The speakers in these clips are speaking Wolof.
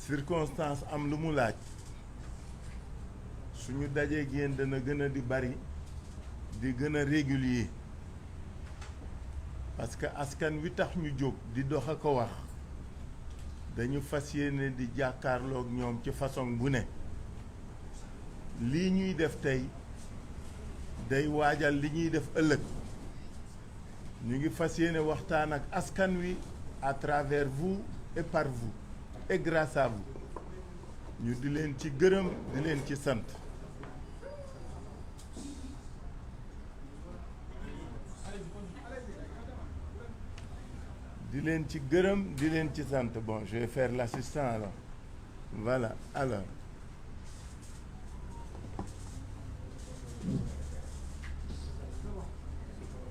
circonstance am lu mu laaj suñu dajee yéen dana gën a di bari di gën a régulier parce que askan wi tax ñu jóg di dox a ko wax dañu fas yéene di jàkkaarloog ñoom ci façon bu ne lii ñuy def tey day waajal li ñuy def ëllëg ñu ngi fas yéene waxtaan ak askan wi à travers vous et par vous et grâce à vous ñu di leen ci gërëm di leen ci sant di leen ci gërëm di leen ci sant. Bon, je vais faire l'assistant alors. Voilà, alors.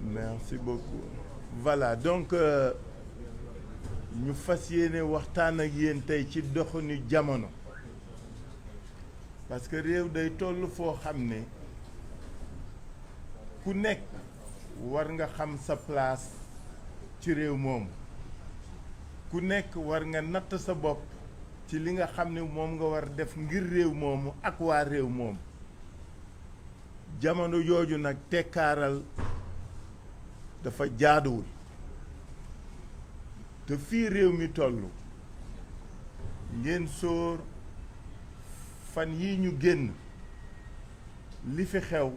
Merci beaucoup. Voilà, donc ñu fas yéene waxtaan ak yéen tey ci doxinu jamono parce que réew day toll foo xam ne ku nekk war nga xam sa place ci réew moomu ku nekk war nga natt sa bopp ci li nga xam ne moom nga war def ngir réew moomu ak waa réew moomu jamono jooju nag tekkaaral dafa jaaduwul te fii réew mi tollu ngeen sóor fan yi ñu génn li fi xew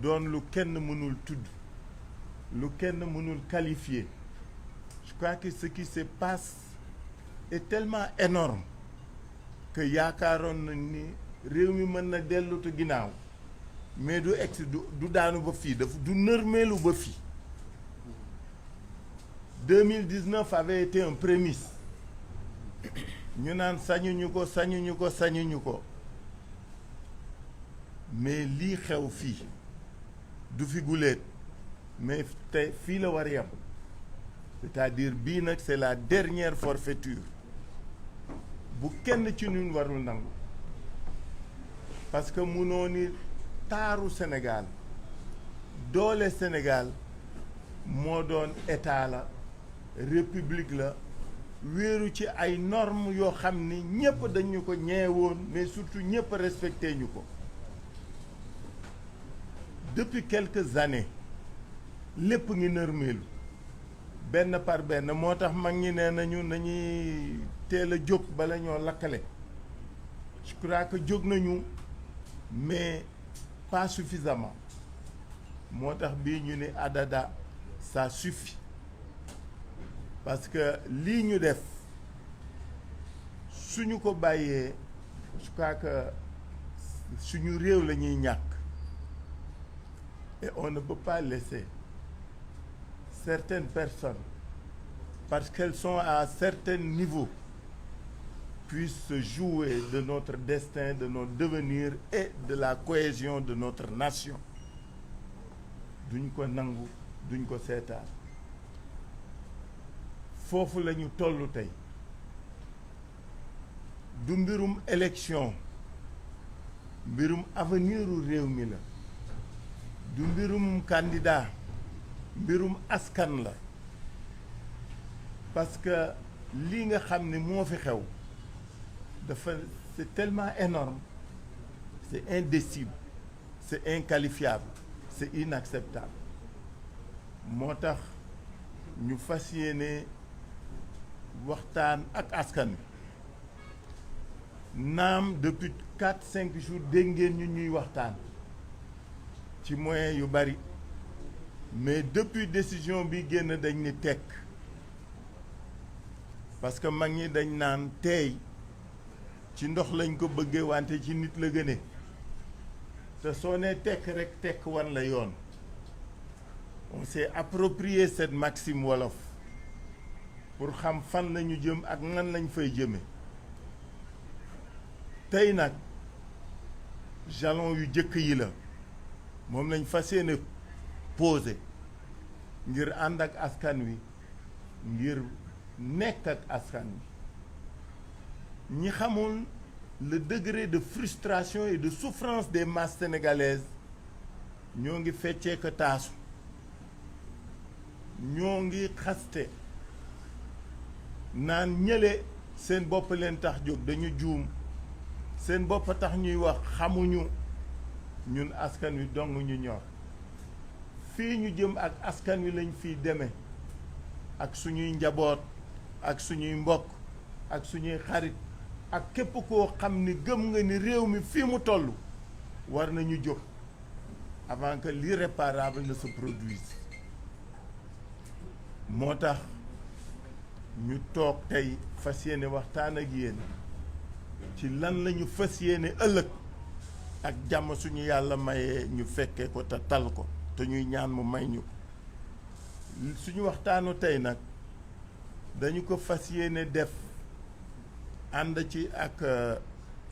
doon lu kenn mënul tudd lu kenn mënul qualifier. Je crois que ce qui se passe est tellement énorme que yaakaaroon na ni réew mi mën na dellutu ginnaaw mais du egsi du daanu ba fii dafa du nërmeelu ba fii 2019 avait été un prémisse ñu naan sañuñu ko mais lii xew fii du fi guléet mais tey fii la war yam c'est-à-dire bii nag c'est la dernière forfaiture bu kenn ci ñun warul nangu parce que munoo ni taaru Sénégal doole Sénégal moo doon état la république la wéeru ci ay normes yoo xam ni ñëpp dañu ko ñeewoon mais surtout ñëpp respecté ñu ko depuis quelques années lépp ngi nërmeelu benn par benn moo tax mag ñi nee nañu nañuy teel a jóg bala ñoo lakkale je crois que jóg nañu mais pas suffisamment moo tax bii ñu ni adada ça suffit parce que lii ñu def suñu ko bàyyee je crois que suñu réew la ñuy ñàkk et on ne peut pas laisser certaines personnes parce qu'elles sont à un certain niveau puissent se jouer de notre destin, de notre devenir et de la cohésion de notre nation duñ ko nangu duñ ko seetaan foofu la ñu toll tey du mbirum élection mbirum avenir u réew mi la du mbirum candidat mbirum askan la parce que lii nga xam ne moo fi xew dafa c'est tellement énorme c'est indicible c'est inqualifiable c'est inacceptable moo tax ñu fas yéene waxtaan ak askan wi naam depuis 4-5 jours dégg ngeen ñu ñuy waxtaan ci moyens yu bari mais depuis décision bi génn dañ ni tekk parce que mag ñi dañ naan teey ci ndox lañ ko bëggee wante ci nit la gëne te soo nee tekk rek tekk wan la yoon on s'est approprié cette maxime wolof pour xam fan lañu jëm ak nan lañ fay jëme tey nag jalon yu jëkk yi la moom lañ fas yéene posé ngir ànd ak askan wi ngir nekk ak askan wi ñi xamul le degré de frustration et de souffrance des masses sénégalaises ñoo ngi feccee ko taasu ñoo ngi xaste naan ñële seen bopp leen tax jóg dañu juum seen bopp tax ñuy wax xamuñu ñun askan wi dong ñu ñor fii ñu jëm ak askan wi lañ fiy demee ak suñuy njaboot ak suñuy mbokk ak suñuy xarit ak képp koo xam ni gëm nga ni réew mi fii mu toll war nañu jóg avant que l'irréparable ne se produise moo tax ñu toog tey fas yéene waxtaan ak yéen ci lan lañu fas yéene ëllëg ak jàmm suñu yàlla mayee ñu fekkee ko te tal ko te ñuy ñaan mu may ñu suñu waxtaanu tey nag dañu ko fas yéene def ànd ci ak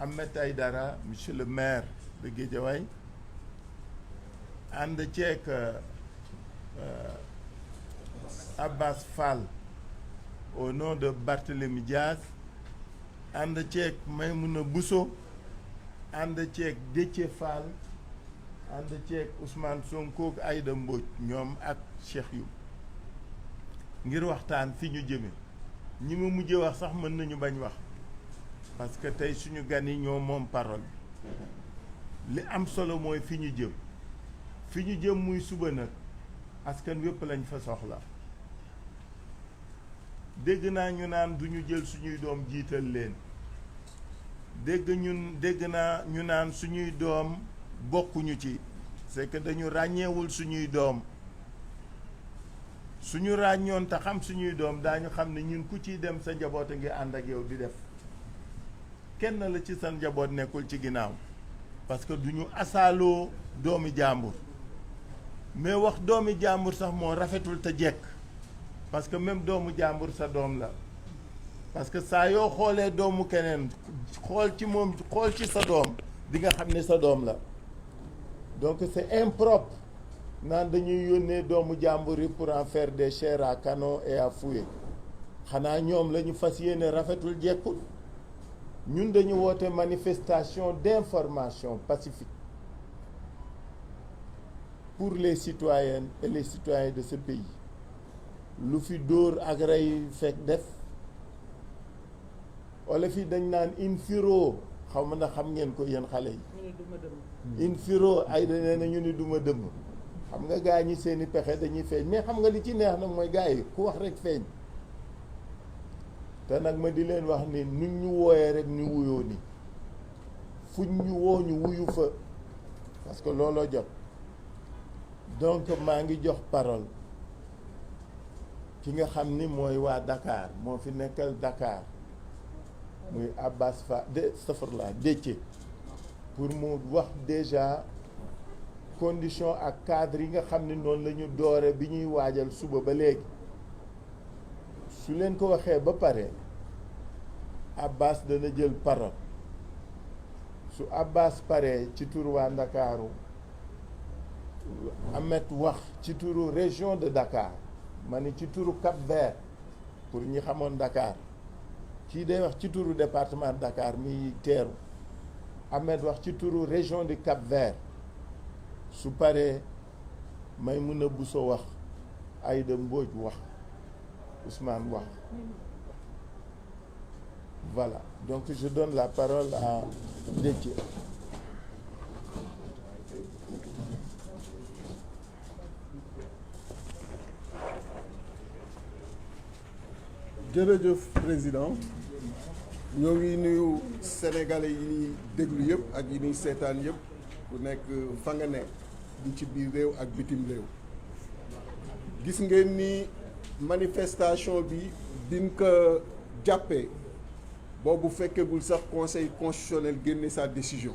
Ahmed Aïdara monsieur le maire de Guédiawaye ànd ceeg Abbas Fall au nom de Barthélémy Diaz ànd ceeg Maymouna Bousso ànd ceeg Déthié Fall ànd ceeg Ousmane Sonko ak Aïda Mbodj ñoom ak Cheikh Youm ngir waxtaan fi ñu jëme ñi ma mujjee wax sax mën nañu bañ wax parce que tey suñu gan yi ñoo moom parole li am solo mooy fi ñu jëm muy suba nag askan wépp lañ fa soxla dégg naa ñu naan duñu jël suñuy doom jiital leen dégg naa ñu naan suñuy doom bokkuñu ci c'est que dañu ràññeewul suñuy doom suñu ràññoon te xam suñuy doom daañu xam ne ñun ku ciy dem sa njaboot a ngi ànd ak yow di def kenn la ci sa njaboot nekkul ci ginnaaw parce que duñu asaaloo doomi jàmbur mais wax doomi jàmbur sax moo rafetul te jekk parce que même doomu jàmbur sa doom la parce que saa yoo xoolee doomu keneen xool ci moom xool ci sa doom di nga xam ne sa doom la donc c'est impropre naan dañuy yónnee doomu jàmbur yi pour en faire des chairs à canon et à fouet xanaa ñoom la ñu fas yéene rafetul jekkul ñun dañu woote manifestation d'information pacifique pour les citoyennes et les citoyens de ce pays lu fi dóor ak rey fekk def wala fi dañ naan in firo xaw ma na xam ngeen ko yéen xale yi in firo ay nee na ñu ni duma dëmm xam nga gaa ñi seeni pexe dañuy feeñ mais xam nga li ci neex nag mooy gaa yi ku wax rek feeñ te nag ma di leen wax ni nuñ ñu wooyee rek ñu wuyoo ni fuñ ñu woo ñu wuyu fa parce que looloo jot donc maa ngi jox parole ki nga xam ni mooy waa Dakar moo fi nekkal Dakar muy Abbas Fall safarla Déthié pour mu wax déjà condition ak cadre yi nga xam ni noonu la ñu doore bi ñuy waajal suba ba léegi su leen ko waxee ba pare Abbas dana jël parole su Abbas paree ci turu waa Ndakaaru Ahmed wax ci turu région de Dakar ma ni ci turu Cap-Vert pour ñi xamoon Dakar kii day wax ci turu département de Dakar mi teeru Ahmed wax ci turu région de Cap-Vert su paree Maymouna Bousso wax Aïda Mbodj wax Ousmane wax voilà donc je donne la parole à Déthié. jërëjëf président ñoo ngi nuyu sénégalais yi ñuy déglu yëpp ak yi ñuy seetaan yëpp ku nekk fa nga nekk di ci biir réew ak bitim réew gis ngeen ni manifestation bi biñ ko jàppee boobu fekkegul sax conseil constitutionnel génne sa décision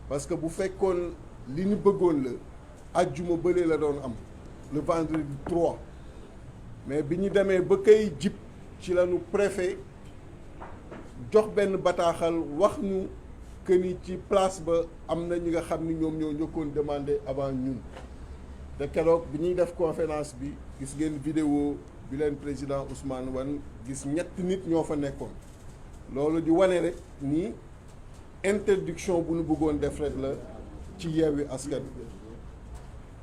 parce que bu fekkoon li ñu bëggoon la ajjuma bële la doon am le vendredi 3 mais bi ñu demee ba kay jib ci lañu préfet jox benn bataaxal wax ñu que ni ci place ba am na ñi nga xam ni ñoom ñoo njëkkoon demandé avant ñun te keroog bi ñuy def conférence bi gis ngeen vidéo bi leen président Ousmane wan gis ñetti nit ñoo fa nekkoon loolu di wane rek ni interdiction bu ñu bëggoon def rek la ci Yewwi Askan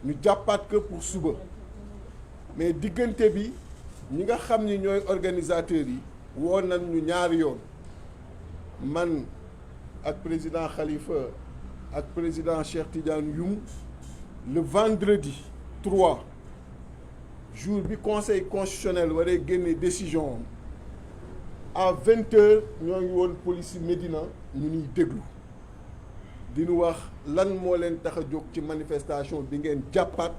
ñu jàppaat que pour suba mais diggante bi ñi nga xam ni ñooy organisateurs yi woon nañ ñu ñaari yoon man ak président Khalifa ak président Cheikh Tidiane Youm le vendredi 3 jour bi conseil constitutionnel waree génne décision à 20h ñoo ngi woon police Médina ñu ñuy déglu di ñu wax lan moo leen tax a jóg ci manifestation bi ngeen jàppaat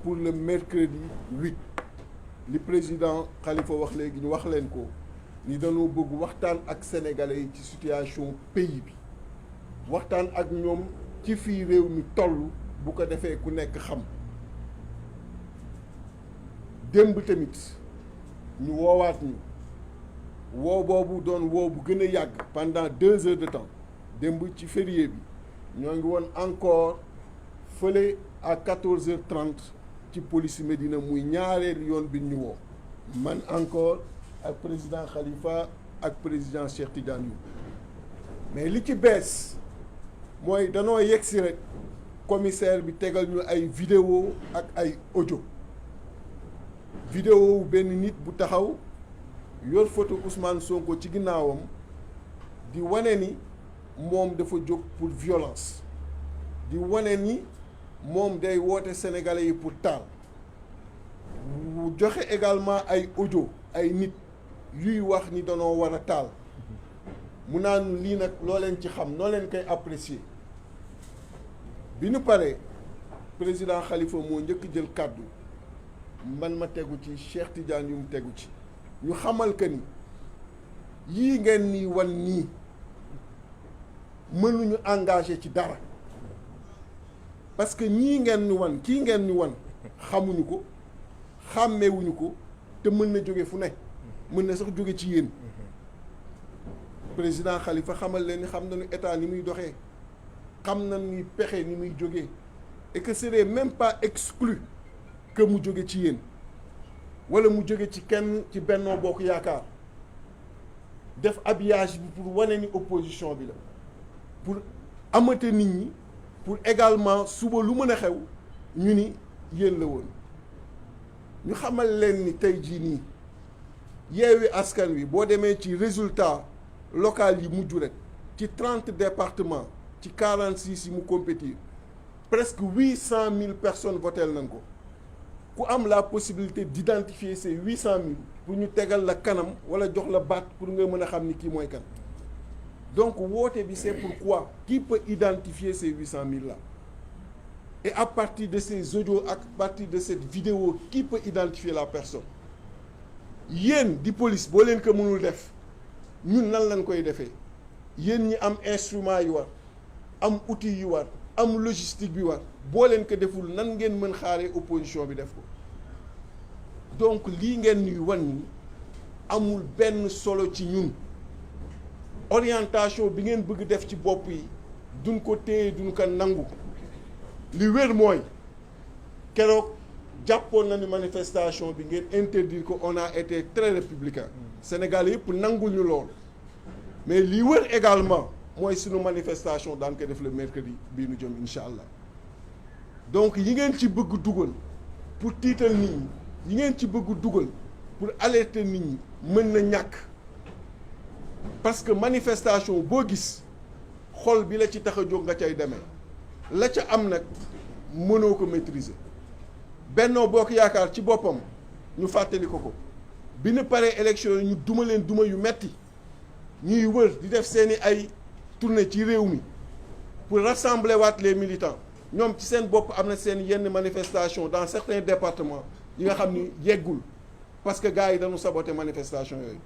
pour le mercredi 8 li président Khalifa wax léegi ñu wax leen ko ni dañoo bëgg waxtaan ak sénégalais yi ci situation pays bi waxtaan ak ñoom ci fii réew mi toll bu ko defee ku nekk xam démb tamit ñu woowaat ñu woo boobu doon woo bu gën a yàgg pendant 2 heures de temps démb ci férié bi ñoo ngi woon encore fële à 14h30 ci police Médina muy ñaareelu yoon bi ñu woo man encore ak président Khalifa ak président Cheikh Tidiane Youm mais li ci bees mooy danoo yegsi rek commissaire bi tegal ñu ay vidéo ak ay audio vidéo benn nit bu taxaw yor photo Ousmane Sonko ci ginnaawam di wane ni moom dafa jóg pour violence di wane ni moom day woote sénégalais yi pour taal mu joxe également ay audio ay nit yuy wax ni danoo war a taal mu naan lii nag loo leen ci xam noo leen koy apprécier bi ñu paree président Khalifa moo njëkk jël kàddu man ma tegu ci Cheikh Tidiane Youm tegu ci ñu xamal que ni yii ngeen ni wan nii mënuñu engagé ci dara parce que ñii ngeen ni wan kii ngeen ni wan xamuñu ko xàmmeewuñu ko te mën na jóge fu ne mën na sax jóge ci yéen président Khalifa xamal leen ni xam nañu état ni muy doxee xam na ni pexe ni muy jógee et que ce n'est même pas exclu que mu jóge ci yéen wala mu jóge ci kenn ci Benno Bokk Yaakaar def habillage bi pour wane ni opposition bi la pour amate nit ñi pour également suba lu mën a xew ñu ni yéen la woon ñu xamal leen ni tey jii nii Yewwi Askan Wi boo demee ci résultat local yi mujj rek ci 30 départements ci 46 yi mu compétir presque 800 000 personnes voteel nañ ko ku am la possibilité d'identifier ces 800 000 pour ñu tegal la kanam wala jox la baat pour nga mën a xam ni kii mooy kan donc woote bi c'est pourquoi qui peut identifier ces 800 000 là et à partir de ces audios à partir de cette vidéo qui peut identifier la personne yéen di police boo leen ko mënul def ñun nan lañ koy defee yéen ñi am instrument yi war am outil yi war am logistique bi war boo leen ko deful nan ngeen mën xaaree opposition bi def ko donc lii ngeen ñuy wan ni amul benn solo ci ñun orientation bi ngeen bëgg def ci bopp yi duñ ko téye duñ ko nangu li wér mooy keroog jàppoon nañu manifestation bi ngeen interdire ko on a été très républicain Sénégal yëpp nangul ñu loolu mais li wër également mooy sunu manifestation daan ko def le mercredi bii nu jëm incha allah donc yi ngeen ci bëgg dugal pour tiital nit ñi yi ngeen ci bëgg dugal pour alerter nit ñi mën na ñàkk parce que manifestation boo gis xol bi la ci tax a jóg nga cay demee la ca am nag mënoo ko maîtriser Benno Bokk Yaakaar ci boppam ñu fàttali ko bi ñu paree élection yi ñu duma leen duma yu metti ñuy wër di def seeni ay tournée ci réew mi pour rassembler waat les militants ñoom ci seen bopp am na seen yenn manifestation dans certains départements yi nga xam ni yeggul parce que gars yi dañu saboter manifestation yooyu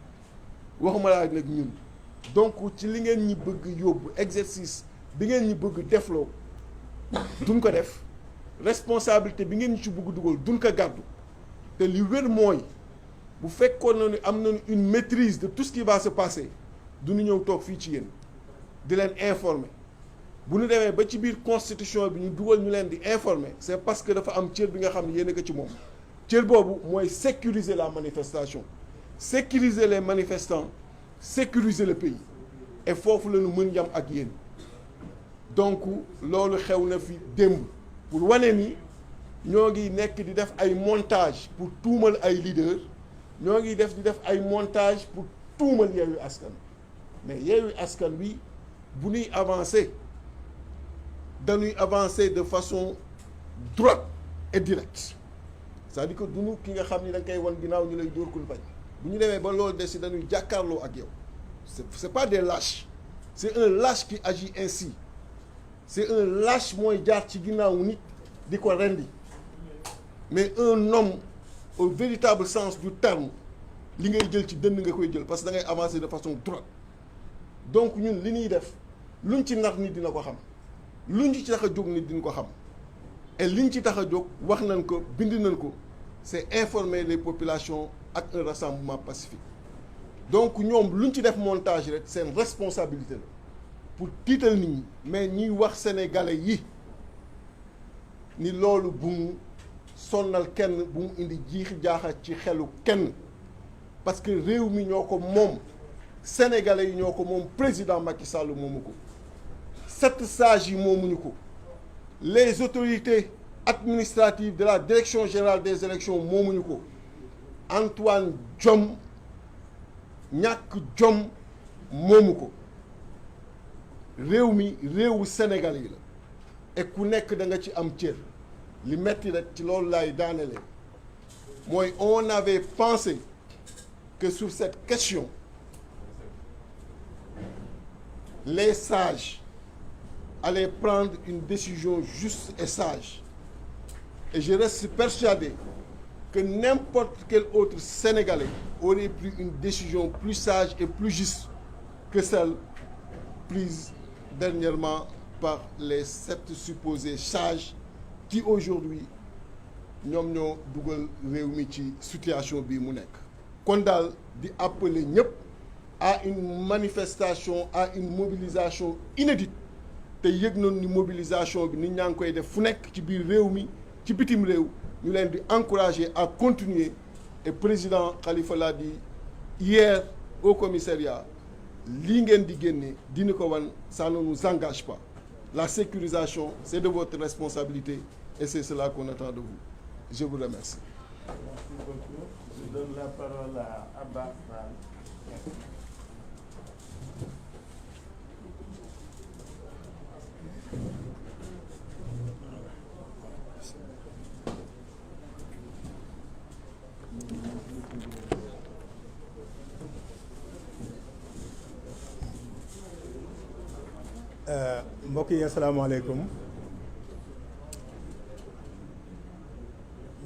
waxuma laa nag ñun donc ci li ngeen ñi bëgg yóbbu exercice bi ngeen ñi bëgg defloo duñ ko def responsabilité bi ngeen ñi ci bëgg dugal duñ ko gàddu te li wér mooy bu fekkoon na ni am nañu une maîtrise de tout ce qui va se passer duñu ñëw toog fii ci yéen di leen informer bu ñu demee ba ci biir constitution bi ñu dugal ñu leen di informer c'est parce que dafa am cër bi nga xam ne yéen a ko ci moom cër boobu mooy sécuriser la manifestation sécuriser les manifestants sécuriser le pays et foofu la ñu mën yam ak yéen donc loolu xew na fi démb pour wane ni ñoo ngi nekk di def ay montage pour tuumal ay leaders ñoo ngi di def ay montage pour tuumal Yewwi Askan mais Yewwi Askan Wi bu ñuy avancer dañuy avancer de façon droite et directe c'est-à-dire que duñu ki nga xam ni da nga koy wan ginnaaw ñu lay dóor kul bañ bu ñu demee ba loolu des si dañuy jàkkaarloo ak yow c'est pas des lâches c'est un lâche qui agit ainsi c'est un lâche mooy jaar ci ginnaaw nit di ko rendi mais un homme au véritable sens du terme li ngay jël ci dënn nga koy jël parce que da ngay avancer de façon droite donc ñun li ñuy def luñ ci nax nit dina ko xam luñ ci tax a jóg nit dina ko xam et liñ ci tax a jóg wax nañ ko bind nañ ko c'est informer les populations ak un rassemblement pacifique donc ñoom luñ ci def montage rek seen responsabilité la pour tiital nit ñi mais ñuy wax sénégalais yi ni loolu bu mu sonnal kenn bu mu indi jiixi jaaxa ci xelu kenn parce que réew mi ñoo ko moom sénégalais yi ñoo ko moom président Macky Sall moomu ko 7 sages yi moomuñu ko les autorités administratives de la direction générale des élections moomuñu ko Antoine Diome ñàkk jom moomu ko réew mi réewu sénégalais yi la et ku nekk da nga ci am cër li metti rek ci loolu laay daanelee mooy on avait pensé que sur cette question les sages allaient prendre une décision juste et sage et je reste persuadé que n'importe quel autre Sénégalais aurait pris une décision plus sage et plus juste que celle prise dernièrement par les 7 supposés sages qui aujourd'hui ñoom ñoo dugal réew mi ci situation bii mu nekk kon daal di appeler ñëpp à une manifestation à une mobilisation inédite te yëg nañu ni mobilisation bi nit ñaa ngi koy def fu nekk ci biir réew mi ci bitim réew ñu leen di encourager à continuer et président Khalifa l'a dit hier au commissariat lii ngeen di génne dina ko wan ça ne nous engage pas la sécurisation c'est de votre responsabilité et c'est cela qu'on attend de vous je vous remercie. Merci beaucoup. Je donne la parole à Abba Fall. mbokk yi asalaamaaleykum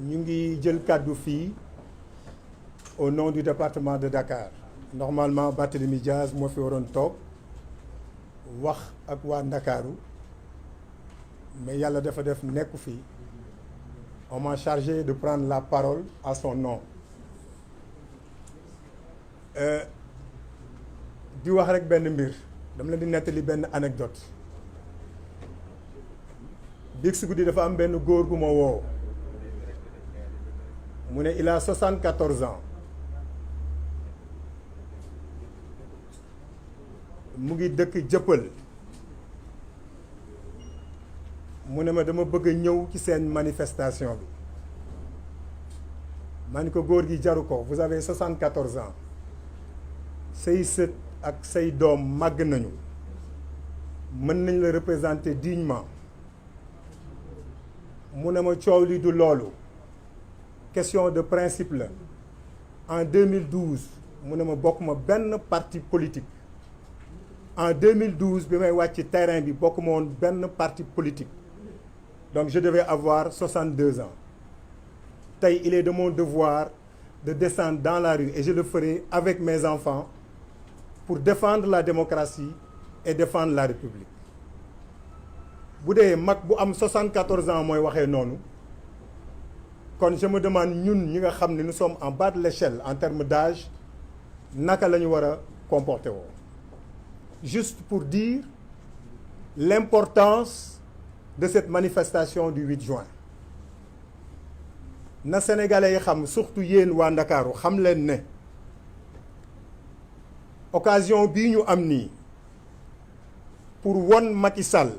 ñu ngi jël kàddu fii au nom du département de Dakar normalement Barthélémy Diaz moo fi waroon toog wax ak waa Ndakaaru mais yàlla dafa def nekku fii on m'a chargé de prendre la parole à son nom di wax rek benn mbir dama leen di nettali benn anecdote biig si guddi dafa am benn góor gu ma woo mu ne il a 74 ans mu ngi dëkk Jëppal mu ne ma dama bëgg a ñëw ci seen manifestation bi ma ni ko góor gi jaru ko vous avez 74 ans say sët ak say doom màgg nañu mën nañ la représenter dignement mu ne ma coow li du loolu question de principe la en 2012 mu ne ma bokk ma benn parti politique en 2012 bi may wàcc terrain bi bokk ma woon benn parti politique donc je devais avoir 62 ans tey il est de mon devoir de descendre dans la rue et je le ferai avec mes enfants pour défendre la démocratie et défendre la République bu dee mag bu am 74 ans mooy waxee noonu kon je me demande ñun ñi nga xam ne nous sommes en bas de l'échelle en termes d'âge naka la ñu war a comporter woo juste pour dire l'importance de cette manifestation du 8 juin na sénégalais yi xam surtout yéen waa Ndakaaru xam leen ne occasion bii ñu am nii pour won Macky Sall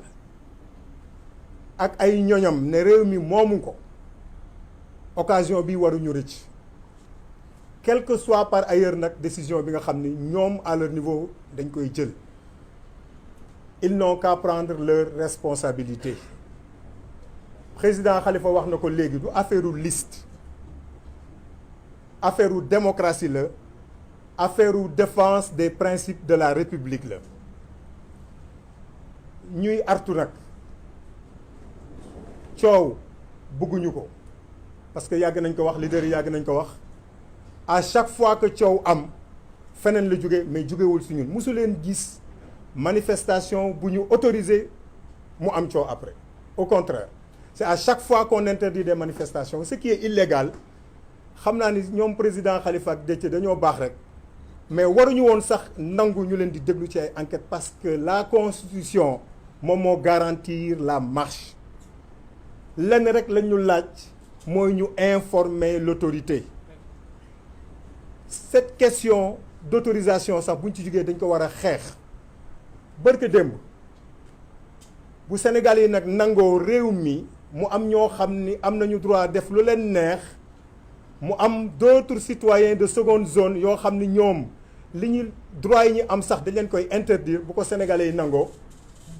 ak ay ñoñam ne réew mi moomu ko occasion bi waruñu rëcc quel que soit par ailleurs nag décision bi nga xam ni ñoom à leur niveau dañ koy jël ils n'ont qu'à prendre leur responsabilité président Khalifa wax na ko léegi du affaire u liste affaire u démocratie la affaire u défense des principes de la République la ñuy artu nag coow bëgguñu ko parce que yàgg nañ ko wax leader yi yàgg nañ ko wax à chaque fois que coow am feneen la jóge mais jógewul si ñun mosu leen gis manifestation bu ñu autorisé mu am coow après au contraire c'est à chaque fois qu'on interdit des manifestations ce qui est illégal xam naa ni ñoom président Khalifa ak Déthié dañoo baax rek mais waruñu woon sax nangu ñu leen di déglu ci ay enquêtes parce que la constitution moom moo garantir la marche lenn rek lañ ñu laaj mooy ñu informer l'autorité cette question d'autorisation sax buñ ci jógee dañ ko war a xeex barke démb bu Sénégal yi nag nangoo réew mi mu am ñoo xam ni am nañu droit def lu leen neex mu am d'autres citoyens de seconde zone yoo xam ni ñoom li ñu droit yi ñu am sax dañ leen koy interdire bu ko sénégalais yi nangoo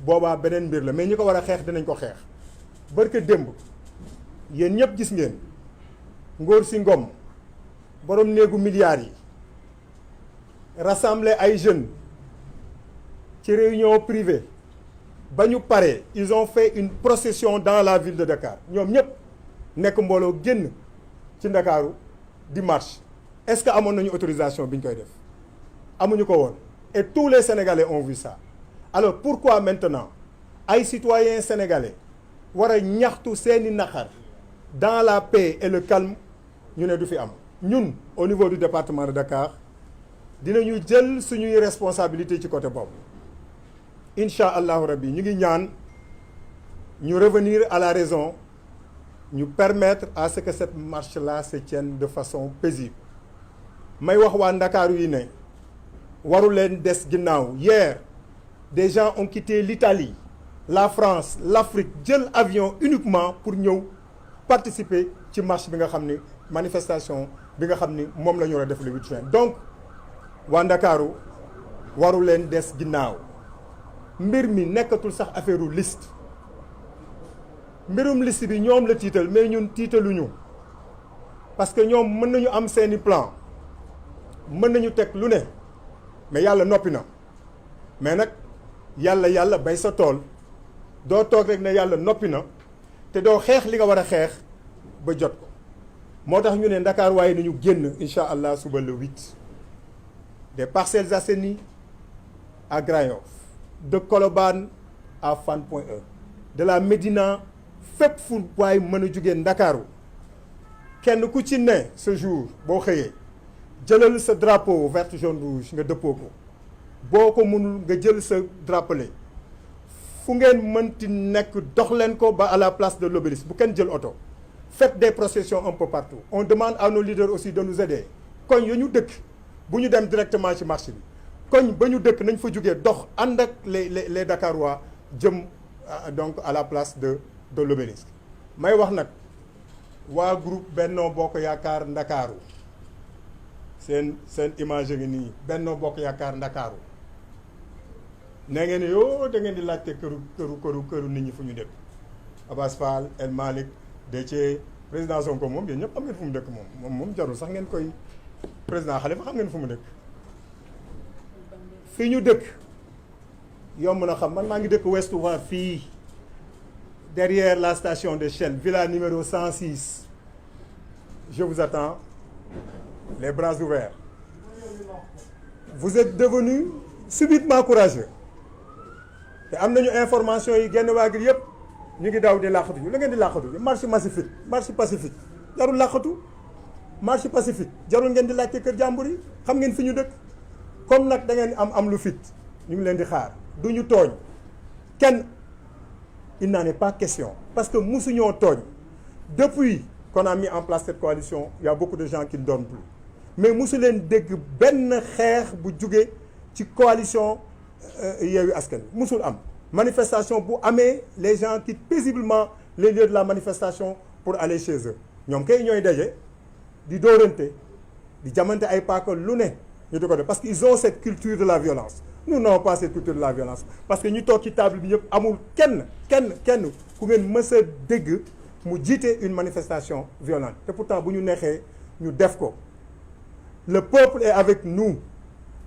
boobaa beneen mbir la mais ñi ko war a xeex dinañ ko xeex barke démb yéen ñëpp gis ngeen Ngor si Ngom borom néegu milliards yi rassembler ay jeunes ci réunion privée ba ñu paree ils ont fait une procession dans la ville de Dakar ñoom ñëpp nekk mbooloo génn ci Ndakaaru di marche est-ce que amoon nañu autorisation bi ñu koy def amuñu ko woon et tous les Sénégalais ont vu ça alors pourquoi maintenant ay citoyens sénégalais war a ñaxtu seeni naqar dans la paix et le calme ñu ne du fi am ñun au niveau du département de Dakar dinañu jël suñuy responsabilité ci côté boobu incha allahu rabbi ñu ngi ñaan ñu revenir à la raison ñu permettre à ce que cette marche-là se tienne de façon paisible may wax waa Ndakaaru yi ne waru leen des ginnaaw hier des gens ont quitté l'Italie la France l'Afrique jël avion uniquement pour ñëw participer ci marche bi nga xam ni manifestation bi nga xam ni moom la ñu war a def le 8 juin donc waa Ndakaaru waru leen des ginnaaw mbir mi nekkatul sax affaire u liste mbirum liste bi ñoom la tiital mais ñun tiitaluñu parce que ñoom mën nañu am seeni plan mën nañu teg lu ne mais yàlla noppi na mais nag yàlla bay sa tool doo toog rek ne yàlla noppi na te doo xeex li nga war a xeex ba jot ko moo tax ñu ne Ndakaar waaye nañu génn incha allah suba le 8 des Parcelles Assainies à Grand Yoff de Colobane à Fann Point E de la Médina fépp fu waaye mën a jógee Ndakaaru kenn ku ci ne ce jour boo xëyee jëlal sa drapeau vert jaune rouge nga dëppoo ko boo ko mënul nga jël sa drapelet fu ngeen mënti nekk dox leen ko ba à la place de l'Obélisque bu kenn jël oto faites des processions un peu partout on demande à nos leaders aussi de nous aider koñ ya ñu dëkk bu ñu dem directement ci marché bi koñ ba ñu dëkk nañ fa jógee dox ànd ak les Dakarois jëm donc à la place de l'Obélisque may wax nag waa groupe Benno Bokk Yaakaar Ndakaaru seen image ngi nii Benno Bokk Yaakaar Ndakaaru ne ngeen yoo da ngeen di laajte këru nit ñi fu ñu dëkk Abass Fall El Malick Déthié président Sonko moom yéen ñëpp xam ngeen fu mu dëkk moom jarul sax ngeen koy président Khalifa xam ngeen fu mu dëkk fii ñu dëkk yomb na xam man maa ngi dëkk Ouest Ouest fii derrière la station de Shell villa numéro 106 je vous attends les bras ouverts vous êtes devenus subitement courageux te am nañu information yi genn waa gi yëpp ñu ngi daw di làqatu yu la ngeen di làqatu marche pacifique jarul làqatu marche pacifique jarul ngeen di laajte kër jàmbur yi xam ngeen fi ñu dëkk comme nag da ngeen am lu fit ñu ngi leen di xaar du ñu tooñ kenn il n'en est pas question parce que musuñoo tooñ depuis qu'on a mis en place cette coalition il y a beaucoup de gens qui ne dorment plus mais musu leen dégg benn xeex bu jóge ci coalition Yewwi Askan Wi musul am manifestation bu amee les gens quittent paisiblement les lieux de la manifestation pour aller chez eux ñoom kay ñooy daje di dóorante di jamante ay paaka lu ne ñu di ko def parce que ils ont cette culture de la violence. Nous n'avons pas cette culture de la violence parce que ñu toog ci table bi yëpp amul kenn ku ngeen mës a dégg mu jiite une manifestation violente te pourtant bu ñu neexee ñu def ko. Le peuple est avec nous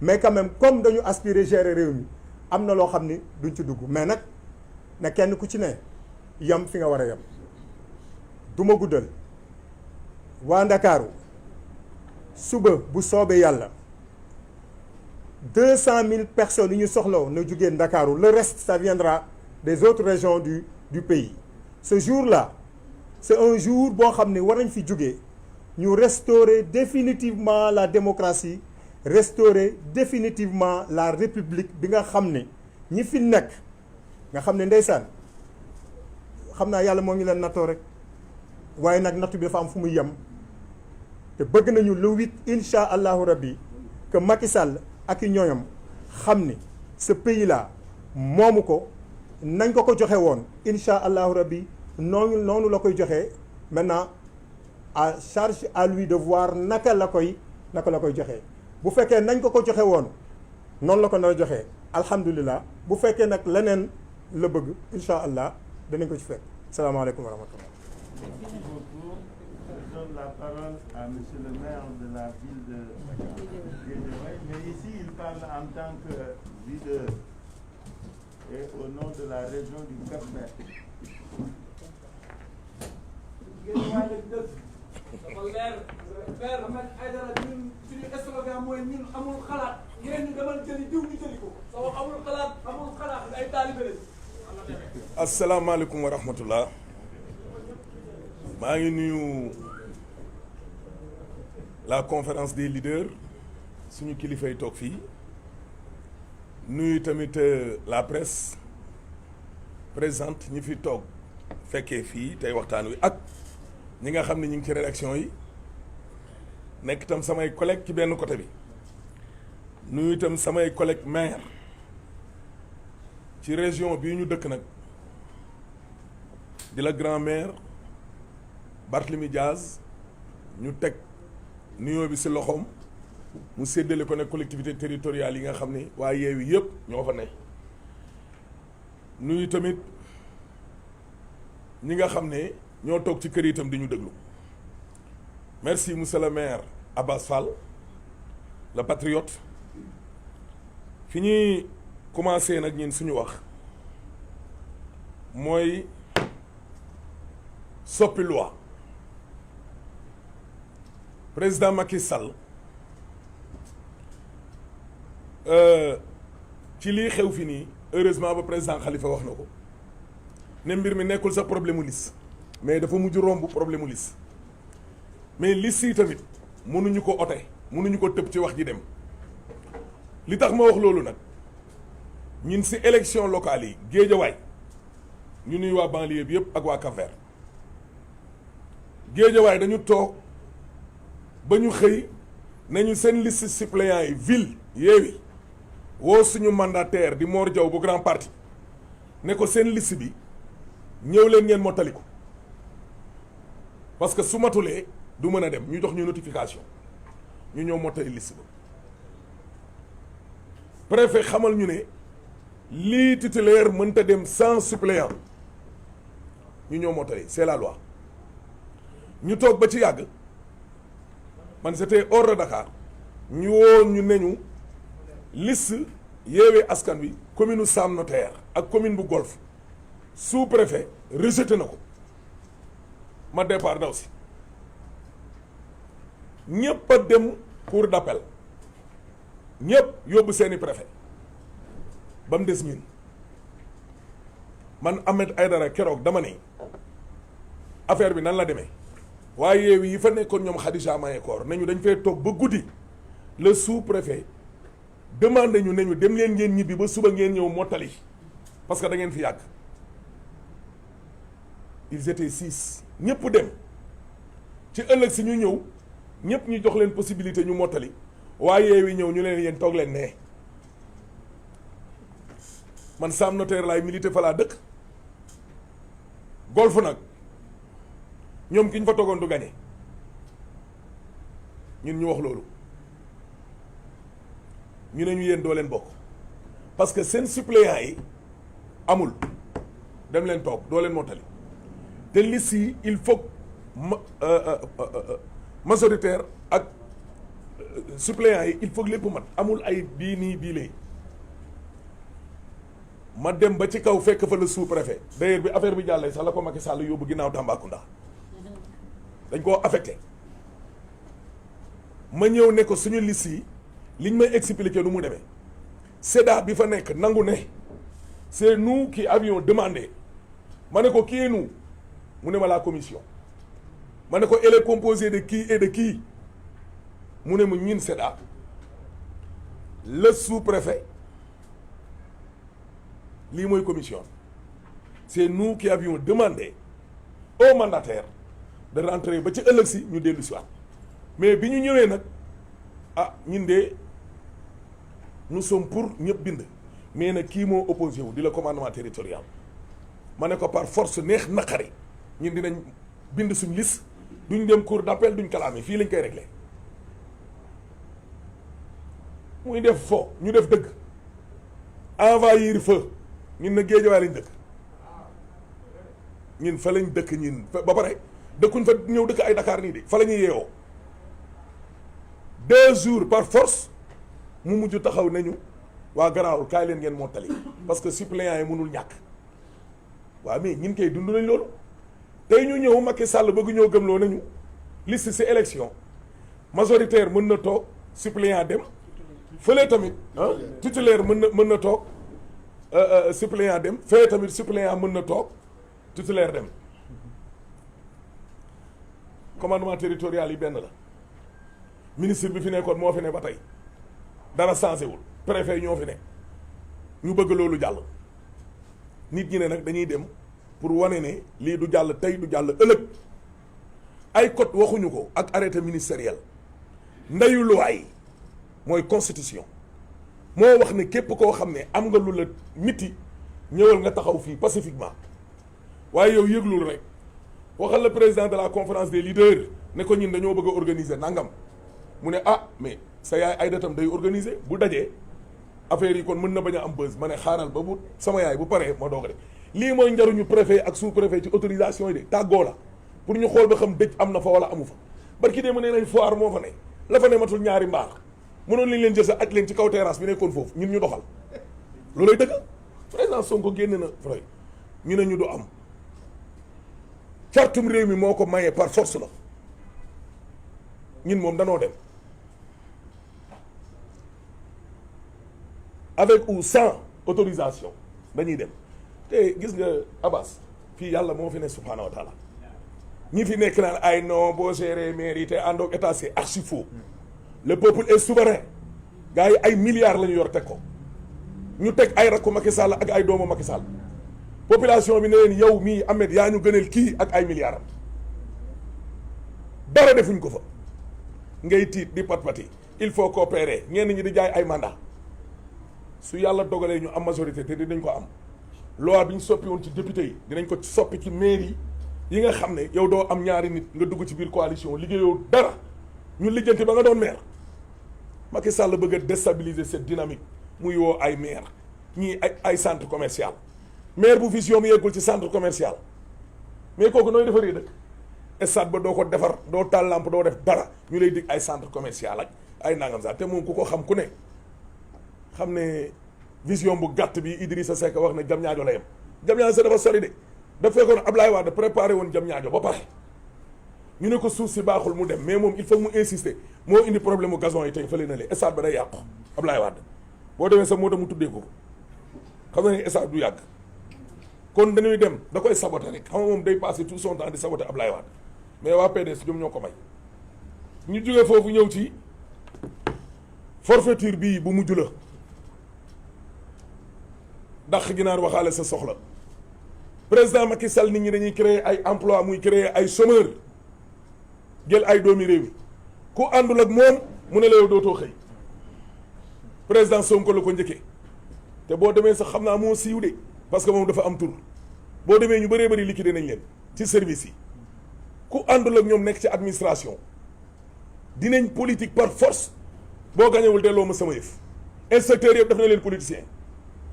mais quand même comme dañu aspirer gérer réew mi am na loo xam ni duñ ci dugg mais nag na kenn ku ci ne yam fi nga war a yam du ma guddal waa Ndakaaru suba bu soobee yàlla 200 000 personnes yi ñu soxlaw na jugee Ndakaaru le reste ça viendra des autres régions du pays ce jour-là c'est un jour boo xam ne war nañ fi jugee ñu restaurer définitivement la démocratie restaurer définitivement la république bi nga xam ne ñi fi nekk nga xam ne ndeysaan xam naa yàlla moo ngi leen nattoo rek waaye nag nattu bi dafa am fu muy yem te bëgg nañu le 8 incha allahu rabbi que Macky Sall ak i ñooñam xam ni ce pays là moomu ko nañ ko joxe woon incha allahu rabbi noonu la koy joxe maintenant à charge à lui de voir naka la koy joxe bu fekkee nañ ko joxe woon noonu la ko nar a joxe alhamdulilah bu fekkee nag leneen la bëgg incha allah danañ ko ci fekk salaamaaleykum wa rahmatullah. Merci beaucoup. Je donne la parole à monsieur le maire de la ville de Guédiawaye, mais ici il parle en tant que leader et au nom de la région du Cap-Vert. Guédiawaye lañ dëkk dafa leer Ahmed Aïdara ñun suñu slogan mooy ñun amul xalaat yéen ñi demal jëli diw ñu jëli ko soo amul xalaat ay taalibe lañ. asalaamaaleykum wa rahmatullah maa ngi nuyu la conférence des leaders suñu kilifa yi toog fii nuyu tamit la presse présente ñi fi toog fekkee fii tey waxtaan wi ak ñi nga xam ne ñu ngi ci rédaction yi nekk itam samay collègues ci benn côté bi nuyu itam samay collègues maire ci région bii ñu dëkk nag di la grand maire Barthélémy Dias ñu teg nuyoo bi ci loxoom mu séddale ko ne collectivité territoriale yi nga xam ni waa Yewwi yëpp ñoo fa ne nuyu tamit ñi nga xam ne ñoo toog ci kër yi itam di ñu déglu merci monsieur le maire Abbas Fall le patriote fi ñuy commencé nag ñun suñu wax mooy soppi loi président Macky Sall ci lii xew fi nii heureusement ba président Khalifa wax na ko ne mbir mi nekkul sax problème mu liste mais dafa mujj romb problème mu liste mais liste yi tamit mënuñu ko ote mënuñu ko tëb ci wax ji dem li tax ma wax loolu nag ñun si élection locale yi Guédiawaye ñu nuy waa banlieue bi yëpp ak waa Cap-Vert Guédiawaye dañu toog ba ñu xëy nañu seen liste suppléants yi ville Yewwi woo suñu mandataire di Mor Diaw bu grand parti ne ko seen liste bi ñëw leen ngeen mottali ko parce que su matulee du mën a dem ñu jox ñu notification ñu ñëw mottali liste ba préfet xamal ñu ne lii titulaire mënta dem sans suppléant ñu ñëw mottali c'est la loi ñu toog ba ci yàgg man c'était hors de Dakar ñu woon ñu ne ñu liste Yewwi Askan Wi commune u Sam Notaire ak commune bu Golf sous-préfet rejeté na ko ma départ daw si ñëpp a dem cour d'appel ñëpp yóbbu seeni préfet ba mu des ñun man Ahmed Aïdara keroog dama ne affaire bi nan la demee waaye Yewwi yi fa nekkoon ñoom Khadija Mahécor nañu dañ fay toog ba guddi le sous-préfet demandé ñu ne ñu dem leen ngeen ñibbi ba suba ngeen ñëw mottali parce que da ngeen fi yàgg ils étaient 6 ñëpp dem ci ëllëg si ñu ñëw ñëpp ñu jox leen possibilité ñu mottali waaye Yewwi ñëw ñu leen yéen toog leen ne man Sam Notaire laay milité fa laa dëkk Golf nag ñoom ki ñu fa toogoon du gagné ñun ñu wax loolu ñu ne ñu yéen doo leen bokk parce que seen suppléants yi amul dem leen toog doo leen mottali te liste yi il faut majoritaire ak suppléants yi il faut lépp mat amul ay bii nii bii lee ma dem ba ci kaw fekk fa le sous-préfet d'ailleurs bi affaire bi jàllee sax la ko Macky Sall yóbbu ginnaaw Tambacounda dañ koo affecté ma ñëw ne ko suñu liste yi liñ may expliquer nu mu demee SEDA bi fa nekk nangu ne c'est nous qui avions demandé ma ne ko qui est nous mu ne ma la commission ma ne ko elle est composée de qui et de qui mu ne ma ñun SEDA le sous-préfet lii mooy commission c'est nous qui avions demandé au mandataire de rentrer ba ci ëllëg si ñu dellu si waat mais bi ñu ñëwee nag ah ñun de nous sommes pour ñëpp bind mais nag kii moo opposé wu di la commandement territorial ma ne ko par force neex naqari ñun dinañ bind suñ liste duñ dem cour d'appel duñ kalaame fii lañ koy réglé muy def fo ñu def dëgg envahir feu ñun na Géejawaay lañ dëkk ñun fa lañ dëkk ñun ba pare dëkkuñ fa ñëw dëkk ay Dakar nii de fa la ñuy yeewoo 2 jours par force mu mujj taxaw nañu waa garaawul kaay leen ngeen mottali parce que suppléants yi mënul ñàkk waaw mais ñin koy dund nañ loolu tey ñu ñëw Macky Sall bëgg ñoo gëmloo nañu liste ci élection majoritaire mën na toog suppléant dem fële tamit titulaire mën na toog suppléant dem fële tamit suppléant mën na toog titulaire dem commandement territorial yi benn la ministre bi fi nekkoon moo fi ne ba tey dara changé wul préfet ñoo fi ne ñu bëgg loolu jàll nit ñi ne nag dañuy dem pour wane ne lii du jàll tey du jàll ëllëg ay code waxuñu ko ak arrêté ministériel ndeyu loi yi mooy constitution moo wax ne képp koo xam ne am nga lu la miti ñëwal nga taxaw fii pacifiquement waaye yow yëglul rek waxal la président de la conférence des leaders ne ko ñun dañoo bëgg a organiser nangam mu ne ah mais sa yaay ay datam day organiser bu dajee affaire yi kon mën na bañ a am buzz ma ne xaaral ba bu sama yaay bu paree ma doog a def lii mooy njaruñu préfet ak sous préfet ci autorisation yi de tàggoo la pour ñu xool ba xam dëj am na fa wala amu fa barki dee mu ne nañ foire moo fa ne la fa ne matul ñaari mbaar mënoon lañ leen jël sa aj leen ci kaw terrasse bi nekkoon foofu ñun ñu doxal loolay dëgg président Sonko génn na fray ñu ne ñu du am cartum réew mi moo ko mayee par force la ñun moom danoo dem avec ou sans autorisation dañuy dem te gis nga Abbas fii yàlla moo fi ne subhaanahu wa taala ñi fi nekk naan ay non boo géré mairie te àndoog état c'est archi faux le peuple est souverain gars yi ay milliards la ñu yor teg ko ñu teg ay rakku Macky Sall ak ay doomu Macky Sall population bi ne leen yow mii Ahmed yaa ñu gënal kii ak ay milliards am dara defuñ ko fa ngay tiit di pat-pati il faut coopérer ñenn ñi di jaay ay mandat su yàlla dogalee ñu am majorité te dinañ ko am loi bi ñu soppi woon ci député yi dinañ ko soppi ci mairie yi nga xam ne yow doo am ñaari nit nga dugg ci biir coalition liggéeyoo dara ñu lijjanti ba nga doon maire Macky Sall bëgg a déstabiliser cette dynamique muy woo ay maire ñii ay centre commercial maire bu vision mu yeggul ci centre commercial mais kooku nooy defaree dëkk stade ba doo ko defar doo taal lampe doo def dara ñu lay dig ay centre commercial ak ay nangam sax te moom ku ko xam ku ne xam ne vision bu gàtt bi Idrissa Seck wax ne jam ñaajo la yem jam ñaajo sa dafa sori de dafa fekkoon Ablaye Wade préparé woon jam ñaajo ba pare ñu ne ko suuf si baaxul mu dem mais moom il faut mu insister moo indi problème mu gazon yi tey fële na le stade ba day yàqu Ablaye Wade boo demee sax moo tax mu tuddee ko xam na ne stade du yàgg kon dañuy dem da koy saboter rek xam nga moom day passer tout son temps di saboter Ablaye Wade mais waa PDS ñoom ñoo ko may ñu jógee foofu ñëw ci forfaiture bii bu mujj la dàq ginaar waxaale sa soxla président Macky Sall nit ñi dañuy créer ay emploi muy créer ay chômeur jël ay doomi réew mi ku àndul ak moom mu ne la yow dootoo xëy président Sonko la ko njëkkee te boo demee sax xam naa moo siiw de parce que moom dafa am tur boo demee ñu bëree bëri liquidé nañ leen ci service yi ku àndul ak ñoom nekk ci administration dinañ politique par force boo gañewul delloo ma sama yëf inspecteur yëpp def na leen politicien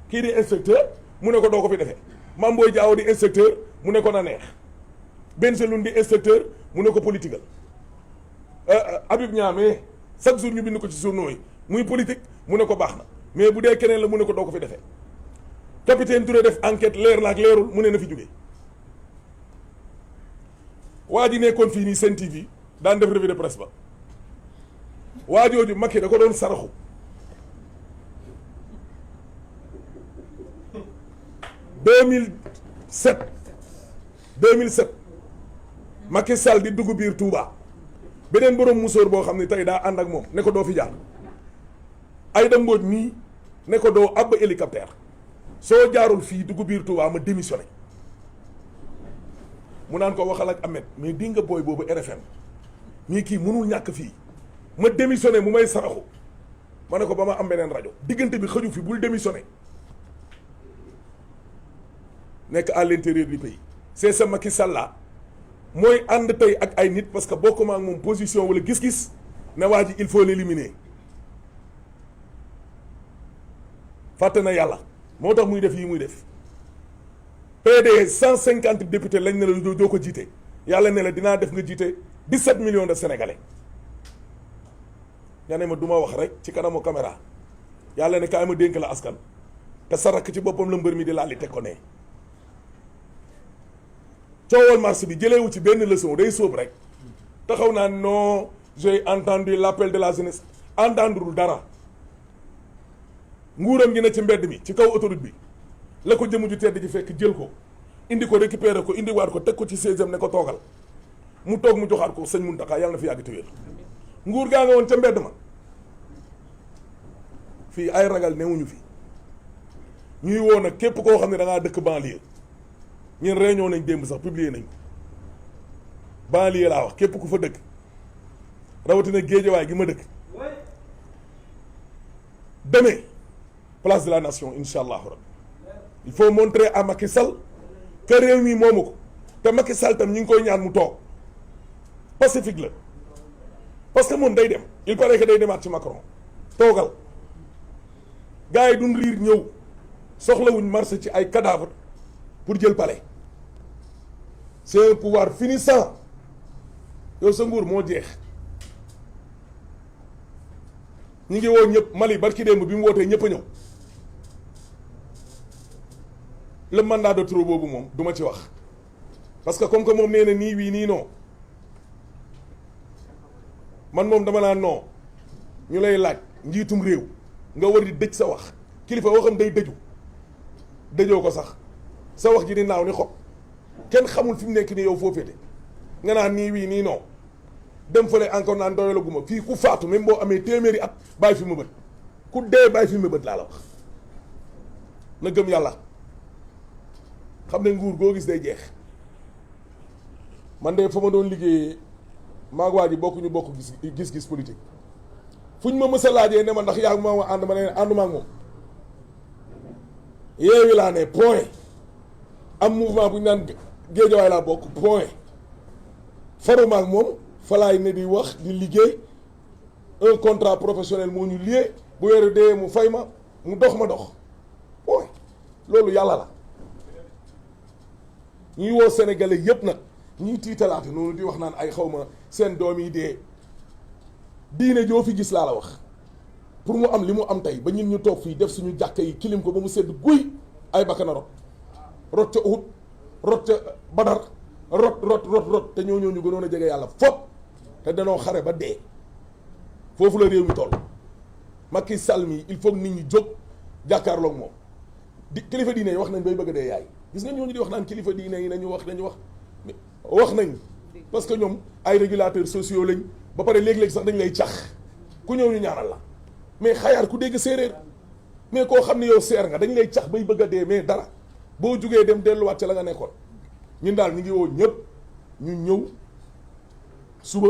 kii di inspecteur mu ne ko doo ko fi defee Mame Boye Diao di inspecteur mu ne ko na neex Bengelloune di inspecteur mu ne ko politiqueal Habib Niamé chaque jour ñu bind ko ci journaux yi muy politique mu ne ko baax na mais bu dee keneen la mu ne ko doo ko fi defee capitaine Touré def enquête leer na ak leerul mu ne na fi jógee waa ji nekkoon fii nii Sen TV daan def revue de presse ba waa jooju Macky da ko doon saraxu 2007 Macky Sall di dugg biir Touba beneen borom musóor boo xam ne tey daa ànd ak moom ne ko doo fi jaar Aïda Mbodj nii ne ko doo ab hélicoptère soo jaarul fii dugg biir Touba ma démissionné mu naan ko waxal ak Ahmed mais di nga booy boobu RFM mais kii mënul ñàkk fii ma démissionné mu may saraxu ma ne ko ba ma am beneen rajo diggante bi xëju fi bul démissionné nekk à l'intérieur du pays c'est ça Macky Sall la mooy ànd tey ak ay nit parce que bokkuma ak moom position wala gis-gis ne waa ji il faut l'éliminer fàtte na yàlla moo tax muy def yi muy def PDS 150 députés lañ ne la doo ko jiite yàlla ne la dinaa def nga jiite 17 millions de sénégalais nga ne ma du ma wax rek ci kanamu caméra yàlla ne kaay ma dénk la askan te sa rakk ci boppam la mbër mi di laal di teg ko ne coowal mars bi jëleewu ci benn leçon day sóob rek taxaw naa non j'ai entendu l'appel de la jeunesse entendrul dara nguuram gi ne ci mbedd mi ci kaw autoroute bi la ko jëmu ju tedd ji fekk jël ko indi ko récupérer ko indi waat ko teg ko ci 16e ne ko toogal mu toog mu joxaat ko sëñ Mountakha yàlla na fi yàgg te wér nguur gaa nga woon ca mbedd ma fii ay ragal newuñu fi ñuy woo nag képp koo xam ne da ngaa dëkk banlieue ñun réunion nañ démb sax publier nañ ko banlieue laa wax képp ku fa dëkk rawatina géejawaay gi ma dëkk demee place de la nation incha allahu rabbi il faut montrer à Macky Sall que réew mi moomu ko te Macky Sall tam ñu ngi koy ñaan mu toog pacifique la parce que moom day dem il paraît que day demaat ci Macron toogal gars yi duñ riir ñëw soxlawuñ marché ci ay cadavre pour jël palais c'est un pouvoir finissant yow sa nguur moo jeex ñi ngi woo ñëpp Mali barki démb bi mu wootee ñëpp a ñëw le mandat de trop boobu moom du ma ci wax parce que comme que moom nee na nii wii nii non man moom dama naan non ñu lay laaj njiitum réew nga war di dëj sa wax kilifa waxam day dëjoo ko sax sa wax ji di naaw ni xob kenn xamul fi mu nekk nii yow foo féete nga naan nii wii nii non dem fële encore naan doyalaguma fii ku faatu même boo amee téeméeri at bàyyi fi ma bët ku dee bàyyi fi ma bët laa la wax na gëm yàlla xam ne nguur goo gis day jeex man de fa ma doon liggéeyee maag waa ji bokkuñu bokk gis-gis politique fuñ ma mës a laajee ne ma ndax yaa ma ànd ma ne ànduma ak moom yeewi laa ne point am mouvement bu ñu naan géejawaay laa bokk point faruma ak moom falaay ne di wax di liggéey un contrat professionnel moo ñu lié bu weeru dee mu fay ma mu dox ma dox point loolu yàlla la ñuy woo sénégalais yépp nag ñuy tiitalaate noonu di wax naan ay xawma seen doom yi dee diine joo fi gis laa la wax pour mu am li mu am tey ba ñun ñu toog fii def suñu jàkka yi kilim ko ba mu sedd guy ay bakkana rot ca Uhud rot ca Badar rot te ñoo ñu gënoon a jege yàlla fop te danoo xare ba dee foofu la réew mi toll Macky Sall mi il faut que nit ñi jóg jàkkaarloog moom di kilifa diine yi wax nañ bay bëgg a dee yaay gis nga ñooñu di wax naan kilifa diine yi nañu wax nañ parce que ñoom ay régulateurs sociaux lañ ba pare léegi-léegi sax dañ lay cax ku ñëw ñu ñaanal la mais xayaar ku dégg séeréer mais koo xam ne yow seer nga dañ lay cax bay bëgg a dee mais dara boo jugee dem delluwaat ca la nga nekkoon ñun daal ñu ngi woo ñëpp ñu ñëw suba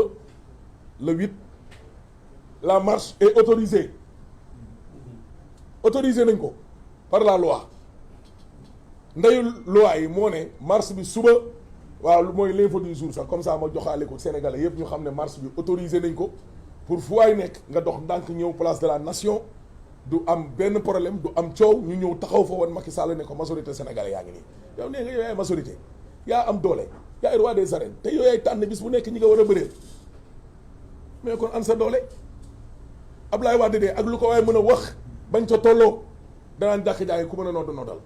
le 8 la marche est autorisée nañ ko par la loi ndeyu loi yi moo ne marche bi suba waaw mooy l'info du jour sax comme ça ma joxaale ko Sénégalais yëpp ñu xam ne marche bi autorisé nañ ko pour fu waay nekk nga dox ndànk ñëw place de la nation du am benn problème du am coow ñu ñëw taxaw fa woon Macky Sall ne ko majorité sénégalais yaa ngi nii yow nee nga yow yaay majorité yaa am doole yaay roi des arènes te yow yaay tànn bis bu nekk ñi nga war a bëreel mais kon an sa doole Ablaye Wade de ak lu ko waaye mën a wax bañ ca tolloo danaan jàkk jaay ku mën a noddal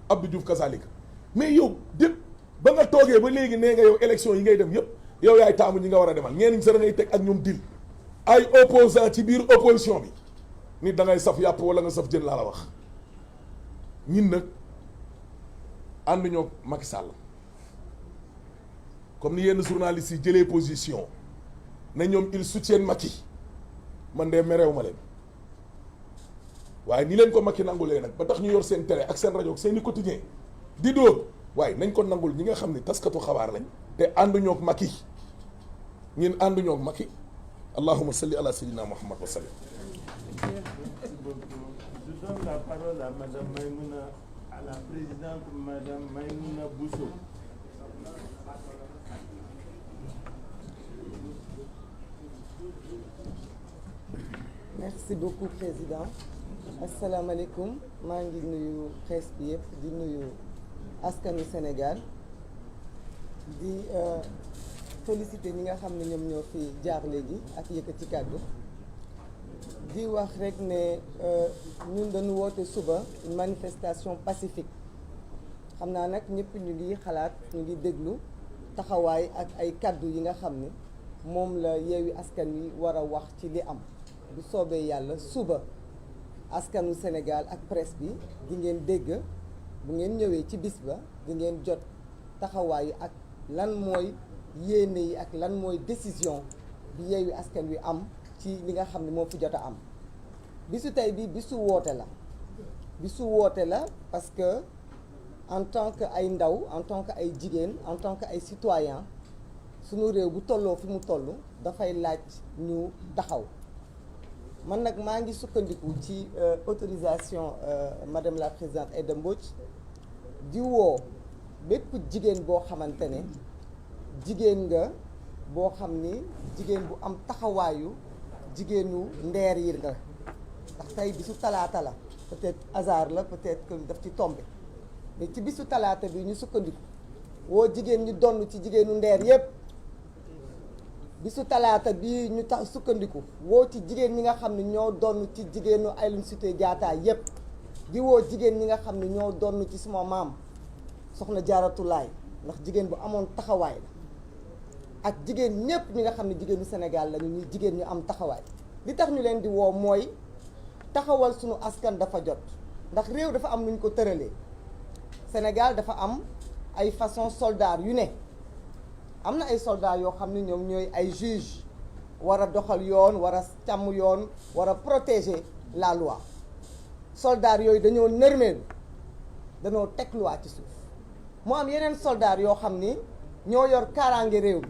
Abdou Diouf kasaalika mais yow dépp ba nga toogee ba léegi nee nga yow élection yi ngay dem yëpp yow yaay taamu ñi nga war a demal ñeen ñi sa da ngay teg ak ñoom dil ay opposant ci biir opposition bi nit da ngay saf yàpp wala nga saf jën laa la wax ñin nag ànd ñoo Macky Sall comme ni yenn journalistes yi jëlee position ne ñoom ils soutiennent Macky man de mereew ma leen waaye ni leen ko Macky nangulee nag ba tax ñu yor seen télé ak seen rajo ak seen i quotidien di dóor waaye nañ ko nangul ñi nga xam ne taskatu xabaar lañ te ànduñoo ak Macky ñun ànduñoo ak Macky allahumma salli ala sayyidina Muhammad wa sallam. Je donne la parole à Madame Maïmouna, à la présidente Madame Maïmouna Bousso. Merci beaucoup président. asalaamaaleykum maa ngi nuyu presse bi yëpp di nuyu askanu Sénégal di féliciter ñi nga xam ne ñoom ñoo fi jaar léegi ak yëkkati kàddu di wax rek ne ñun dañu woote suba une manifestation pacifique xam naa nag ñëpp ñu ngi xalaat ñu ngi déglu taxawaay ak ay kàddu yi nga xam ne moom la Yewwi Askan Wi war a wax ci li am bu soobee yàlla suba askanu Sénégal ak presse bi di ngeen dégg bu ngeen ñëwee ci bis ba di ngeen jot taxawaayu ak lan mooy yéene yi ak lan mooy décision bi Yewwi Askan Wi am ci li nga xam ne moo fi jot a am bisu tey bi bisu woote la parce que en tant que ay ndaw en tant que ay jigéen en tant que ay citoyen sunu réew bu tolloo fi mu toll dafay laaj ñu taxaw man nag maa ngi sukkandiku ci autorisation madame la présidente Aïda Mbodj di woo bépp jigéen boo xamante ne jigéen nga boo xam ni jigéen bu am taxawaayu jigéenu ndeer yi nga ndax tey bisu talaata la peut-être hasard la peut-être que daf ci tombé mais ci bisu talaata bi ñu sukkandiku woo jigéen ñi donn ci jigéenu ndeer yépp bisu talaata bi ñu tax sukkandiku woo ci jigéen ñi nga xam ne ñoo donn ci jigéenu Aïlou Sitoé Diatta yépp di woo jigéen ñi nga xam ne ñoo donn ci suma maam soxna Jaaratu Laay ndax jigéen bu amoon taxawaay la ak jigéen ñépp ñi nga xam ne jigéenu Sénégal lañu ñuy jigéen ñu am taxawaay li tax ñu leen di woo mooy taxawal sunu askan dafa jot ndax réew dafa am nu ñu ko tëralee Sénégal dafa am ay façon soldat yu ne am na ay soldats yoo xam ne ñoom ñooy ay juge war a doxal yoon war a càmm yoon war a protéger la loi soldats yooyu dañoo nërmeelu dañoo teg loi ci suuf mu am yeneen soldats yoo xam ni ñoo yor kaaraange réew mi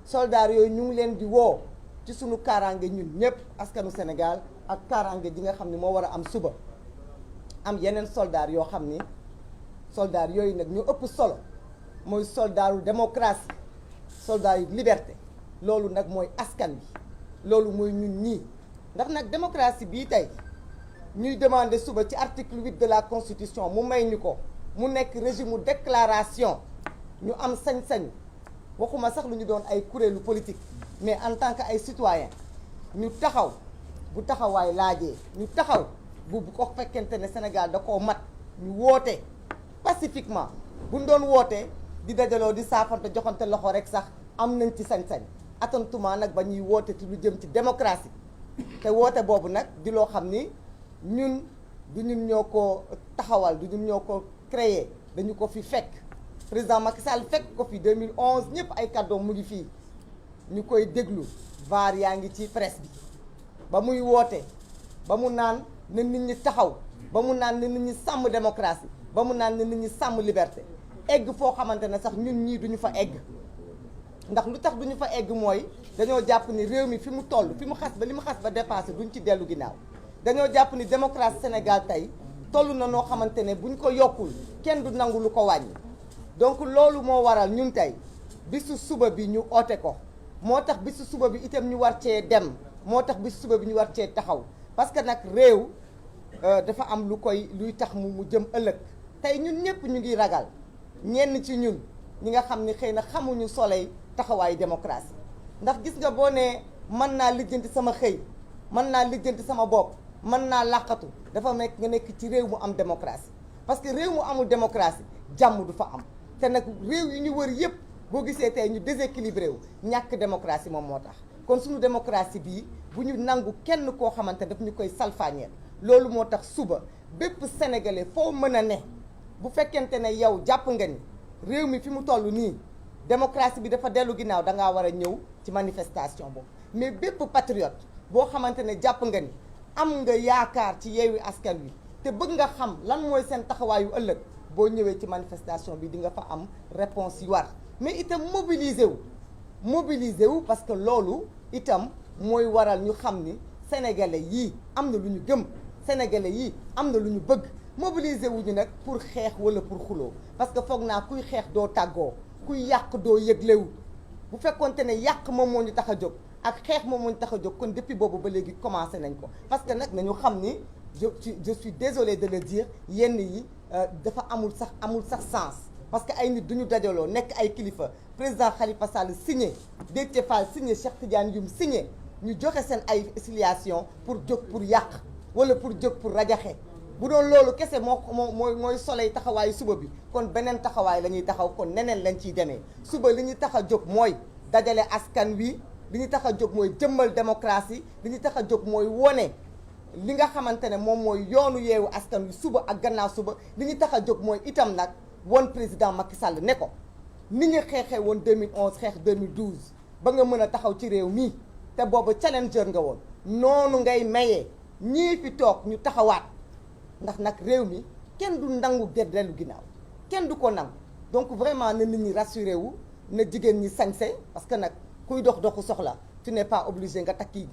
soldats yooyu ñu ngi leen di woo ci sunu kaaraange ñun ñëpp askanu Sénégal ak kaaraange ji nga xam ne moo war a am suba am yeneen soldats yoo xam ni soldats yooyu nag ñu ëpp solo mooy soldats yu démocratie soldats yu liberté loolu nag mooy askan bi loolu mooy ñun ñii ndax nag démocratie bii tey ñuy demander suba ci article 8 de la constitution mu may ñu ko mu nekk régime déclaration ñu am sañ-sañ waxuma sax lu ñu doon ay kuréelu politique mais en tant que ay citoyen ñu taxaw bu taxawaay laajee ñu taxaw bu ko fekkente ne Sénégal da koo mat ñu woote pacifiquement buñ doon wootee di dajaloo di saafante joxante loxo rek sax am nañ ci sañ-sañ attentuma nag ba ñuy woote ci lu jëm ci démocratie te woote boobu nag di loo xam ni ñun du ñun ñoo ko taxawal du ñun ñoo ko créé dañu ko fi fekk président Macky Sall fekk ko fi 2011 ñëpp ay kàddoom mu ngi fii ñu koy déglu vaar yaa ngi ci presse bi ba muy woote ba mu naan na nit ñi taxaw ba mu naan na nit ñi sàmm démocratie ba mu naan na nit ñi sàmm liberté egg foo xamante ne sax ñun ñii duñu fa egg ndax lu tax duñu fa egg mooy dañoo jàpp ni réew mi fi mu toll fi mu xas ba li mu xas ba dépassé duñ ci dellu ginnaaw dañoo jàpp ni démocratie Sénégal tey toll na noo xamante ne buñ ko yokkul kenn du nangu lu ko wàññi donc loolu moo waral ñun tey bisu suba bi ñu oote ko moo tax bisu suba bi itam ñu war cee dem moo tax bi suba bi ñu war cee taxaw parce que nag réew dafa am luy tax mu jëm ëllëg tey ñun ñëpp ñu ngi ragal ñenn ci ñun ñi nga xam ni xëy na xamuñu soleil taxawaayu démocratie ndax gis nga boo nee mën naa lijjanti sama xëy mën naa lijjanti sama bopp mën naa làqatu dafa nekk nga nekk ci réew mu am démocratie parce que réew mu amul démocratie jàmm du fa am te nag réew yi ñu wër yëpp boo gisee tey ñu déséquilibré wu ñàkk démocratie moom moo tax kon suñu démocratie bii bu ñu nangu kenn koo xamante daf ñu koy salfaañeel loolu moo tax suba bépp sénégalais foo mën a ne bu fekkente ne yow jàpp nga ni réew mi fi mu toll nii démocratie bi dafa dellu ginnaaw da ngaa war a ñëw ci manifestation boobu mais bépp patriote boo xamante ne jàpp nga ni am nga yaakaar ci Yewwi Askan Wi te bëgg nga xam lan mooy seen taxawaayu ëllëg boo ñëwee ci manifestation bi di nga fa am réponse yu war mais itam mobiliser wu parce que loolu itam mooy waral ñu xam ni sénégalais yii am na lu ñu gëm sénégalais yii am na lu ñu bëgg mobiliser wu ñu nag pour xeex wala pour xuloo parce que foog naa kuy xeex doo tàggoo kuy yàq doo yëglewu bu fekkonte ne yàq moom moo ñu tax a jóg ak xeex moom moo ñu tax a jóg kon depuis boobu ba léegi commencé nañ ko parce que nag nañu xam ni je suis désolé de le dire yenn yi dafa amul sax sens parce que ay nit duñu dajaloo nekk ay kilifa président Khalifa Sall signé Déthié Fall signé Cheikh Tidiane Youm signé ñu joxe seen ay affiliation pour jóg pour yàq wala pour jóg pour rajaxe bu doon loolu kese mooy soleil taxawaayu suba bi kon beneen taxawaay la ñuy taxaw kon neneen lañ ciy demee suba li ñu tax a jóg mooy dajale askan wi li ñu tax a jóg mooy jëmmal démocratie li ñu tax a jóg mooy wone li nga xamante ne moom mooy yoonu Yewwi Askan Wi suba ak gannaaw suba li ñu tax a jóg mooy itam nag woon président Macky Sall ne ko ni ñu xeexee woon 2011 xeex 2012 ba nga mën a taxaw ci réew mi te boobu challenger nga woon noonu ngay mayee ñii fi toog ñu taxawaat ndax nag réew mi kenn du nangu dellu ginnaaw kenn du ko nangu donc vraiment na nit ñi rassuré wu na jigéen ñi sañse parce que nag kuy doxu soxla tu n'es pas obligé nga takki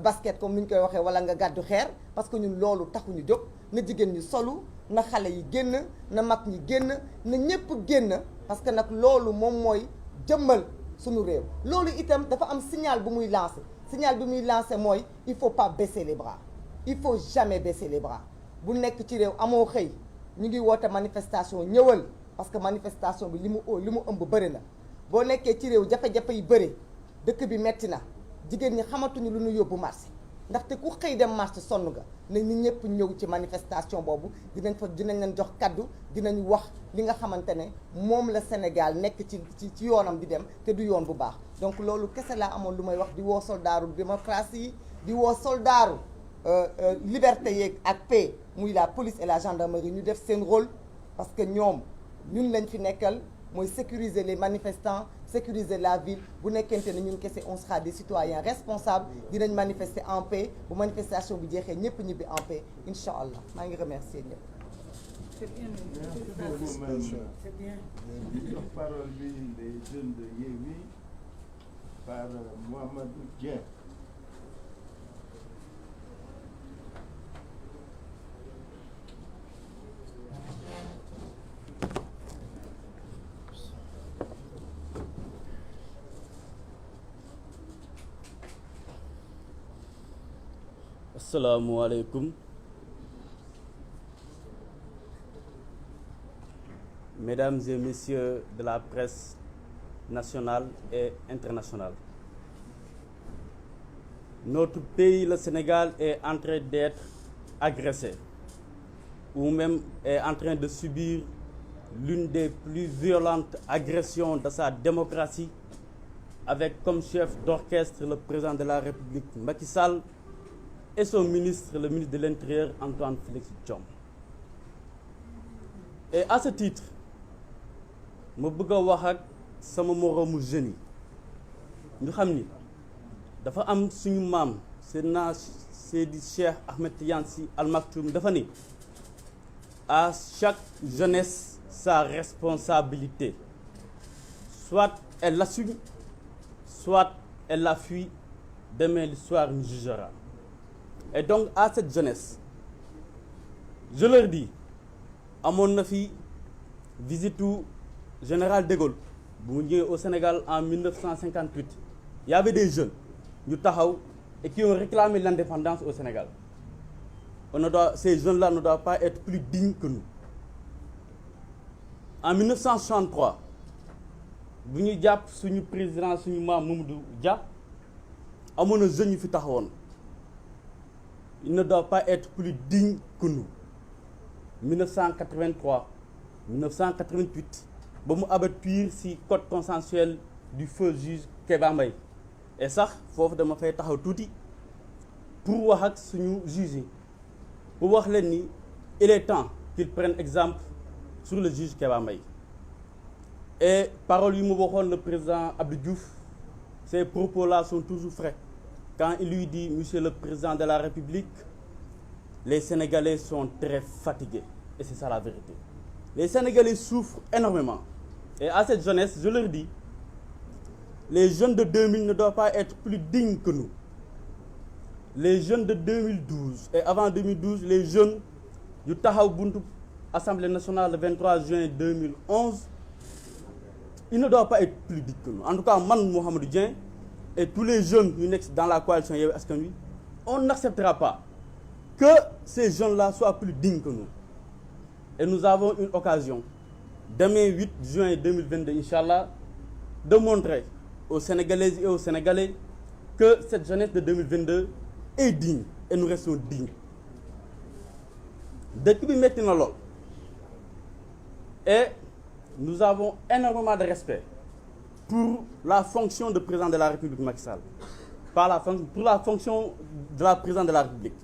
basket comme ni ñu koy waxee wala nga gàddu xeer parce que ñun loolu taxuñu jóg na jigéen ñi solu na xale yi génn na mag ñi génn na ñëpp génn parce que nag loolu moom mooy jëmmal suñu réew loolu itam dafa am signal bu muy lancé mooy il faut pas baisser les bras il faut jamais baisser les bras bu nekk ci réew amoo xëy ñu ngi woote manifestation ñëwal parce que manifestation bi li mu ëmb bëri na boo nekkee ci réew jafe-jafe yi bëri dëkk bi metti na jigéen ñi xamatuñu lu ñu yóbbu marché ndaxte ku xëy dem marché sonn nga ne ñi ñëpp ñëw ci manifestation boobu dinañ leen jox kaddu dinañ wax li nga xamante ne moom la Sénégal nekk ci yoonam di dem te du yoon bu baax donc loolu kese laa amoon lu may wax di woo soldaaru démocratie yi di woo soldaaru liberté yeeg ak paix muy la police et la gendarmerie ñu def seen rôle parce que ñoom ñun lañ fi nekkal mooy sécuriser les manifestants sécuriser la ville bu nekkente ne ñun kese on sera des citoyens responsables dinañ manifester en paix bu manifestation bi jeexee ñëpp ñibbi en paix incha allah maa ngi remercier ñëpp. C'est bien. C'est bien. Di jox parole bi les jeunes de Yewwi par Mohamedou Dieng. Assalamualaikum. Mesdames et messieurs de la presse nationale et internationale. Notre pays, le Sénégal, est en train d'être agressé ou même est en train de subir l'une des plus violentes agressions de sa démocratie avec comme chef d'orchestre le président de la République Macky Sall et son ministre, le ministre de l'Intérieur, Antoine Félix Diome. Et à ce titre, je bëgg a wax ak sama moroomu jeunes yi ñu xam ni dafa am suñu maam Seydina Seydi Cheikh Ahmed Tidiane Sy Al Maktoum dafa ni à chaque jeunesse sa responsabilité, soit elle l'assume, soit elle la fuit, demain l'histoire nous jugera. Et donc à cette jeunesse, je leur dis, amoon na fi visite général de Gaulle bu mu ñëwee au Sénégal en 1958, il y avait des jeunes ñu taxaw et qui ont réclamé l'indépendance au Sénégal. Ces jeunes-là ne doivent pas être plus dignes que nous. En 1963, bu ñu jàpp suñu président suñu maam Mamadou Dia amoon na jeunes yu fi taxawoon. Ils ne doivent pas être plus dignes que nous. 1983, 1988, ba mu abattre ci code consensuel du feu juge Kéba Mbaye. Et sax foofu dama fay taxaw tuuti pour wax ak suñu juge yi pour wax leen ni il est temps qu'ils prennent exemple sur le juge Kéba Mbaye. Et paroles yu mu waxoon le président Abdou Diouf, ces propos-là sont toujours frais. Quand il lui dit, Monsieur le Président de la République, les Sénégalais sont très fatigués. Et c'est ça la vérité. Les Sénégalais souffrent énormément. Et à cette jeunesse, je leur dis, les jeunes de 2000 ne doivent pas être plus dignes que nous. Les jeunes de 2012 et avant 2012, les jeunes du Tahaw Buntu Assemblée nationale le 23 juin 2011, ils ne doivent pas être plus dignes que nous. En tout cas, man Mohamedou Dieng et tous les jeunes dans la coalition Yewwi Askan Wi, on n'acceptera pas que ces jeunes-là soient plus dignes que nous. Et nous avons une occasion, demain 8 juin 2022, Inch'Allah, de montrer aux Sénégalaises et aux Sénégalais que cette jeunesse de 2022 est digne et nous restons dignes. Depuis maintenant, et nous avons énormément de respect pour la fonction de président de la République Macky Sall, pour la fonction de la présidente de la République.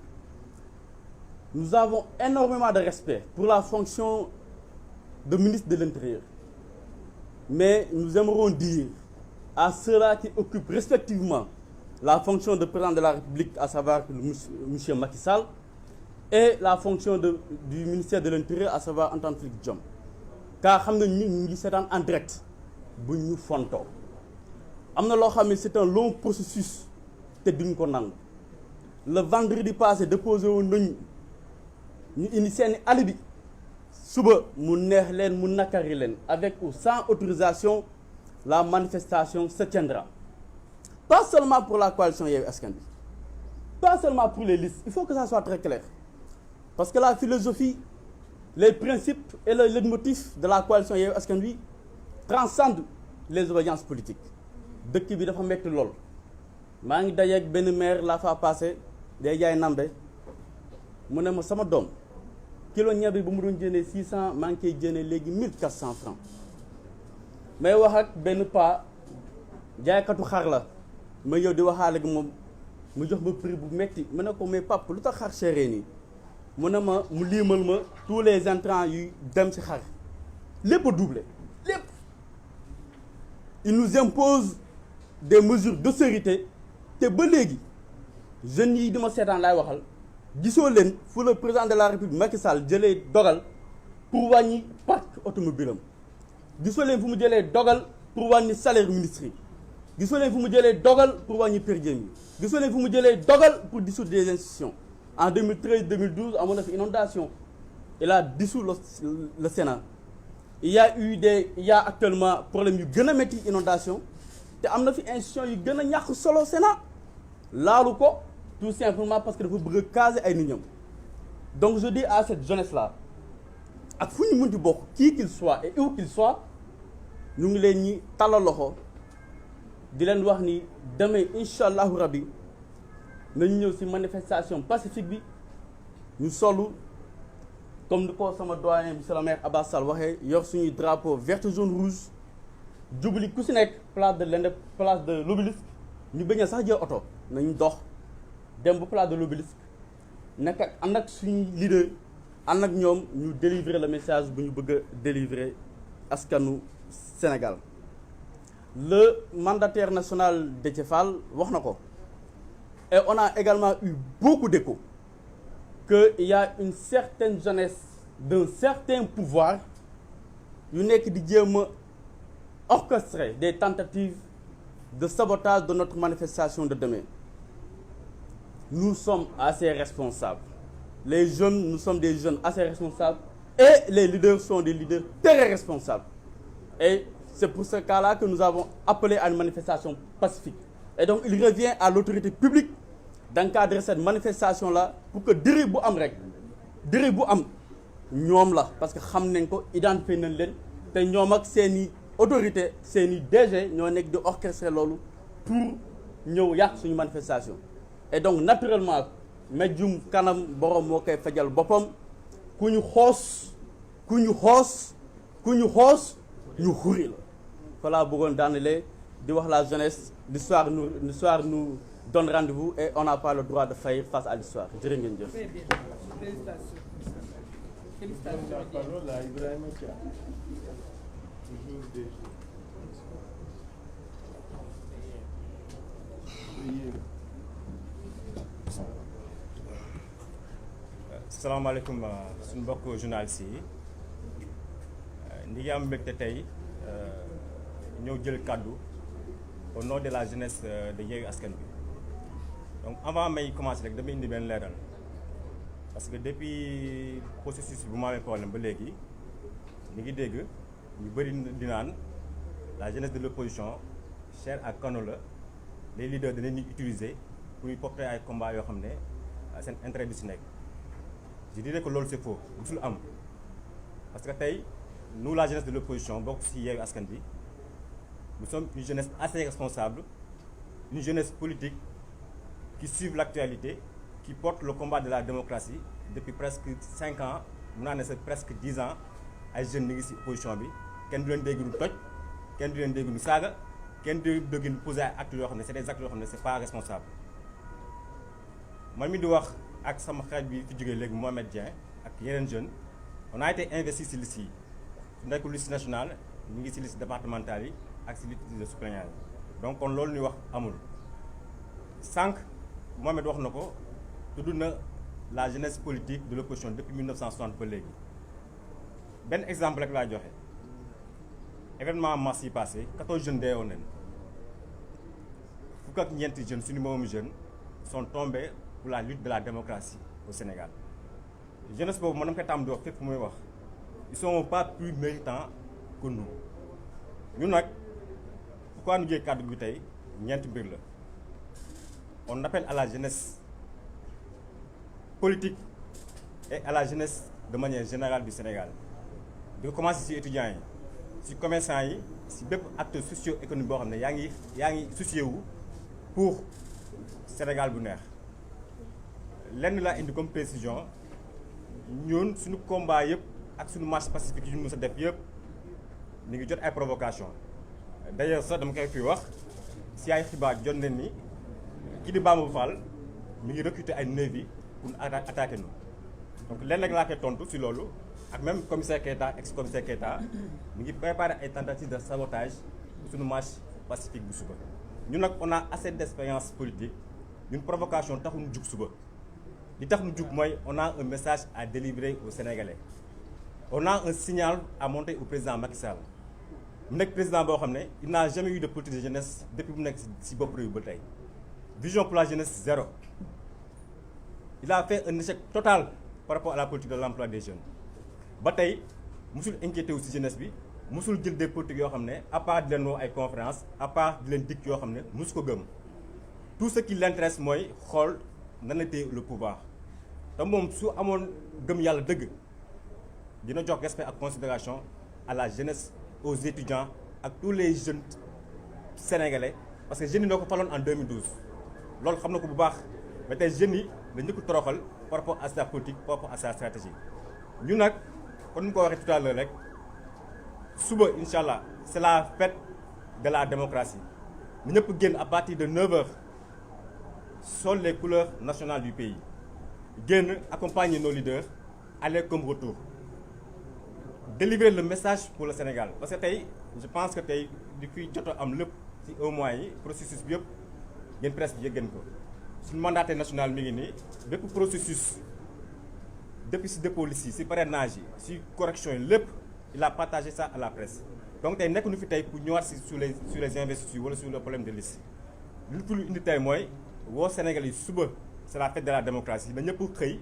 Nous avons énormément de respect pour la fonction de ministre de l'Intérieur. Mais nous aimerons dire à ceux-là qui occupent respectivement la fonction de président de la République, à savoir M. Macky Sall, et la fonction du ministère de l'Intérieur, à savoir Antoine Félix Diome. Car nous sommes en direct. C'est un long processus. Le vendredi passé, déposé au nous initié un alibi. Avec ou sans autorisation, la manifestation se tiendra. Pas seulement pour la coalition Yewwi Askan Wi, pas seulement pour les listes. Il faut que ça soit très clair. Parce que la philosophie, les principes et le leitmotiv de la coalition Yewwi Askan Wi transcendent les obédiences politiques. Dëkk bi dafa metti lool. Maa ngi daje ak benn maire la fa passé day jaay nambe mu ne ma sama doom kilo ñebe bu mu doon jëndee 600 maa ngi koy jëndee léegi 1400 francs. May wax ak benn pa jaaykatu xar la ma yow di waxaale ak moom mu jox ma prix bu metti ma ne ko mais pap lu tax xar chéré nii mu ne ma mu liimal ma tous les intrants yu dem ci xar lépp a doublé lépp. Il nous impose des mesures d'austérité te ba léegi jeunes yi dama seetaan laay waxal gisoo leen fu le président de la République Macky Sall jëlee dogal pour wàññi parc automobile am gisoo leen fu mu jëlee dogal pour wàññi salaire ministre yi gisoo leen fu mu jëlee dogal pour wàññi per diem yi gisoo leen fu mu jëlee dogal pour dissoudre des institutions. En 2013-2012 amoon na fi inondation il a dissous le Sénat. Il y a actuellement problème yu gën a métti inondation te am na fi institution yu gën a ñàkk solo Sénat laalu ko tout simplement parce que dafa bëgg a caser ay nit ñam. Donc je dis à cette jeunesse là ak fu ñu munti bokk qui qu'il soit et où qu'il soit ñu ngi leen ñi tàllal loxo di leen wax ni demain incha allahu rabbi nañu ñëw ci manifestation pacifique bi ñu solu comme ni ko sama doyen monsieur le maire Abbas Sall waxee yor suñuy drapeau vert jaune rouge jubli ku ci nekk place de l'Obélisque ñu bañ a sax jël oto nañu dox dem ba place de l'Obélisque nekk ak ànd ak suñuy leader ànd ak ñoom ñu délivrer le message bu ñu bëgg a délivrer askanu Sénégal. Le mandataire national Déthié Fall wax na ko et on a également eu beaucoup d'échos qu'il y a une certaine jeunesse d'un certain pouvoir yu nekk di jéem a orchestrer des tentatives de sabotage de notre manifestation de demain. Nous sommes assez responsables. Les jeunes, nous sommes des jeunes assez responsables et les leaders sont des leaders très responsables. Et c'est pour ce cas-là que nous avons appelé à une manifestation pacifique. Et donc il revient à l'autorité publique d'encadrer cette manifestation là pour que dérive bu am rek dérive bu am ñoom la parce que xam nañ ko identifier nañ leen te ñoom ak seeni autorité seeni DG ñoo nekk di orchestrer loolu pour ñëw yàq suñu manifestation et donc naturellement mejjum kanam borom moo koy fajal boppam ku ñu xoos ñu xuri la voilà bëggoon daanale di wax la jeunesse l'histoire nous donne rendez-vous et on n'a pas le droit de faillir face à l'histoire jërë ngeen jëf. Très bien. Félicitations. Félicitations. Parole à Ibrahima Thiam. Toujours des salaamaaleykum suñu mbokk journalistes yi ndi ngi am mbégte tey ñëw jël kàddu au nom de la jeunesse de Yewwi Askan Wi donc avant may commencer rek dama indi benn leeral parce que depuis processus bu ma amee problème ba léegi ñu ngi dégg ñu bëri di naan la jeunesse de l'opposition chair ak kano la les leaders danañ ñu utiliser pour ñu porter ay combats yoo xam ne seen intérêt du si nekk. Je dirais que loolu c'est faux musul am parce que tey nous la jeunesse de l'opposition bokk ci Yewwi Askan Wi nous sommes une jeunesse assez responsable une jeunesse politique qui suit l'actualité qui porte le combat de la démocratie depuis presque 5 ans mun naa ne c'est presque 10 ans ay jeunes ñu ngi ci opposition bi kenn du leen dégg nu toj kenn du leen dégg nu saaga kenn du leen dégg nu poser ay actes yoo xam ne c'est des actes yoo xam ne c'est pas responsable man mi di wax ak sama xarit bi fi jógee léegi Mohamed Dieng ak yeneen jeunes on a été investi ci liste yi su nekkul liste nationale ñu ngi ci liste départementale yi ak ci liste de suppléants yi donc kon loolu ñuy wax amul sànq Mohamed wax na ko tudd na la jeunesse politique de l'opposition depuis 1960 ba léegi benn exemple rek laa joxe événement mars yi passé 14 jeunes deewoon nañ fukk ak ñeenti jeunes suñu moomu jeunes sont tombés pour la lutte de la démocratie au Sénégal jeunesse boobu mën na koy tàmm di wax fépp fu muy wax ils sont pas plus méritants que nous ñun nag pourquoi ñu jël kàddu gi tey ñeenti mbir la on appelle à la jeunesse politique et à la jeunesse de manière générale du Sénégal di ko commencer ci étudiants yi ci commerçants yi ci bépp acteur socio-économique boo xam ne yaa ngi soucié wu pour Sénégal bu neex lenn laa indi comme précision ñun suñu combat yëpp ak suñu marche pacifique yu ñu mës a def yëpp ñu ngi jot ay provocation d'ailleurs sax dama koy fi wax si ay xibaar jot nañ ni kii di Bamba Fall mi ngi recruter ay nervi pour attaquer nous donc lenn rek laa koy tontu si loolu ak même commissaire Keita ex-commissaire Keita mi ngi préparer ay tentatives de sabotage suñu marche pacifique bu suba ñun nag on a assez d'expérience politique ñun provocation taxuñu jug suba li tax ñu jug mooy on a un message à délivrer aux Sénégalais on a un signal à monter au président Macky Sall mu nekk président boo xam ne il n'a jamais eu de politique de jeunesse depuis mu nekk ci bopp réew ba tey vision pour la jeunesse zéro il a fait un échec total par rapport à la politique de l'emploi des jeunes ba tey musul inquiété wu ci jeunesse bi musul jël des politiques yoo xam ne à part di leen woo ay conférence à part di leen dikk yoo xam ne musu ko gëm tout ce qui l'intéresse mooy xool nan la téye le pouvoir te moom su amoon gëm yàlla dëgg dina jox respect ak considération à la jeunesse aux étudiants ak tous les jeunes sénégalais parce que jeunes yi noo ko faloon en 2012 loolu xam na ko bu baax ba tey jeunes yi la ñu ko toroxal par rapport à sa politique par rapport à sa stratégie ñu nag kon ñu ko waxee tout à l'heure rek suba incha allah c'est la fête de la démocratie ñu ñëpp génn à partir de 9h sol les couleurs nationales du pays génn accompagner nos leaders aller comme retour délivrer le message pour le Sénégal parce que tey je pense que tey di fi jot a am lépp ci un mois yi processus bi yëpp ngeen presse bi yëg ko suñu mandataire national mi ngi nii bépp processus depuis ci dépôt liste yi ci parrainage yi ci correction yi lépp il a partagé ça à la presse donc tey nekk nu fi tey pour ñëwaat ci sur les investitures wala sur le problème de liste li ñu indi tey mooy woo Sénégal yi suba c'est la fête de la démocratie na ñëpp xëy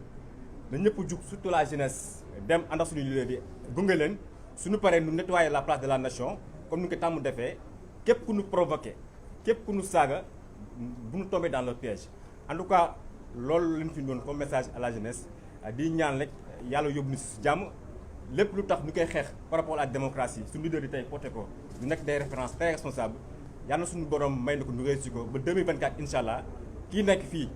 na ñëpp jug surtout la jeunesse dem ànd ak suñu leader di gunge leen suñu paree nu nettoyer la place de la nation comme ni ñu ko tàmm defee képp ku ñu provoqué képp ku ñu saaga bu ñu tombé dans le piège en tout cas loolu lañ fi doon comme message à la jeunesse di ñaan rek yàlla yóbbu ñu si jàmm lépp lu tax ñu koy xeex par rapport à la démocratie suñu leader yi tey porté ko ñu nekk des références très responsables yàlla na suñu borom may na ko ñu réussir ko ba 2024 incha allah kii nekk fii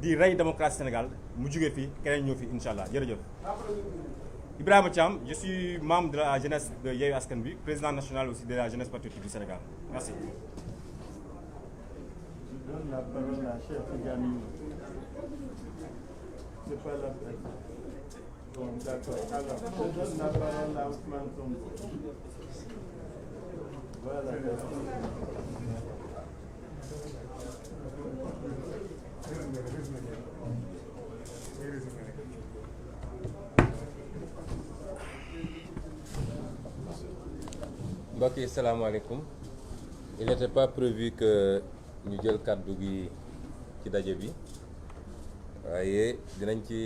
di rey démocratie Sénégal mu jugee fii keneen ñëw fii incha allah jërëjëf. Ibrahima Thiam, je suis membre de la jeunesse de Yewwi Askan Wi, président national aussi de la jeunesse patriotique du Sénégal. Merci. Je donne la parole à Cheikh Tidiane. C'est pas la peine. Bon, d'accord. Alors, je donne la parole à Ousmane Sonko. Voilà. mbokk yi salaamaaleykum. Il n'était pas prévu que ñu jël kàddu gi ci daje bi waaye dinañ ci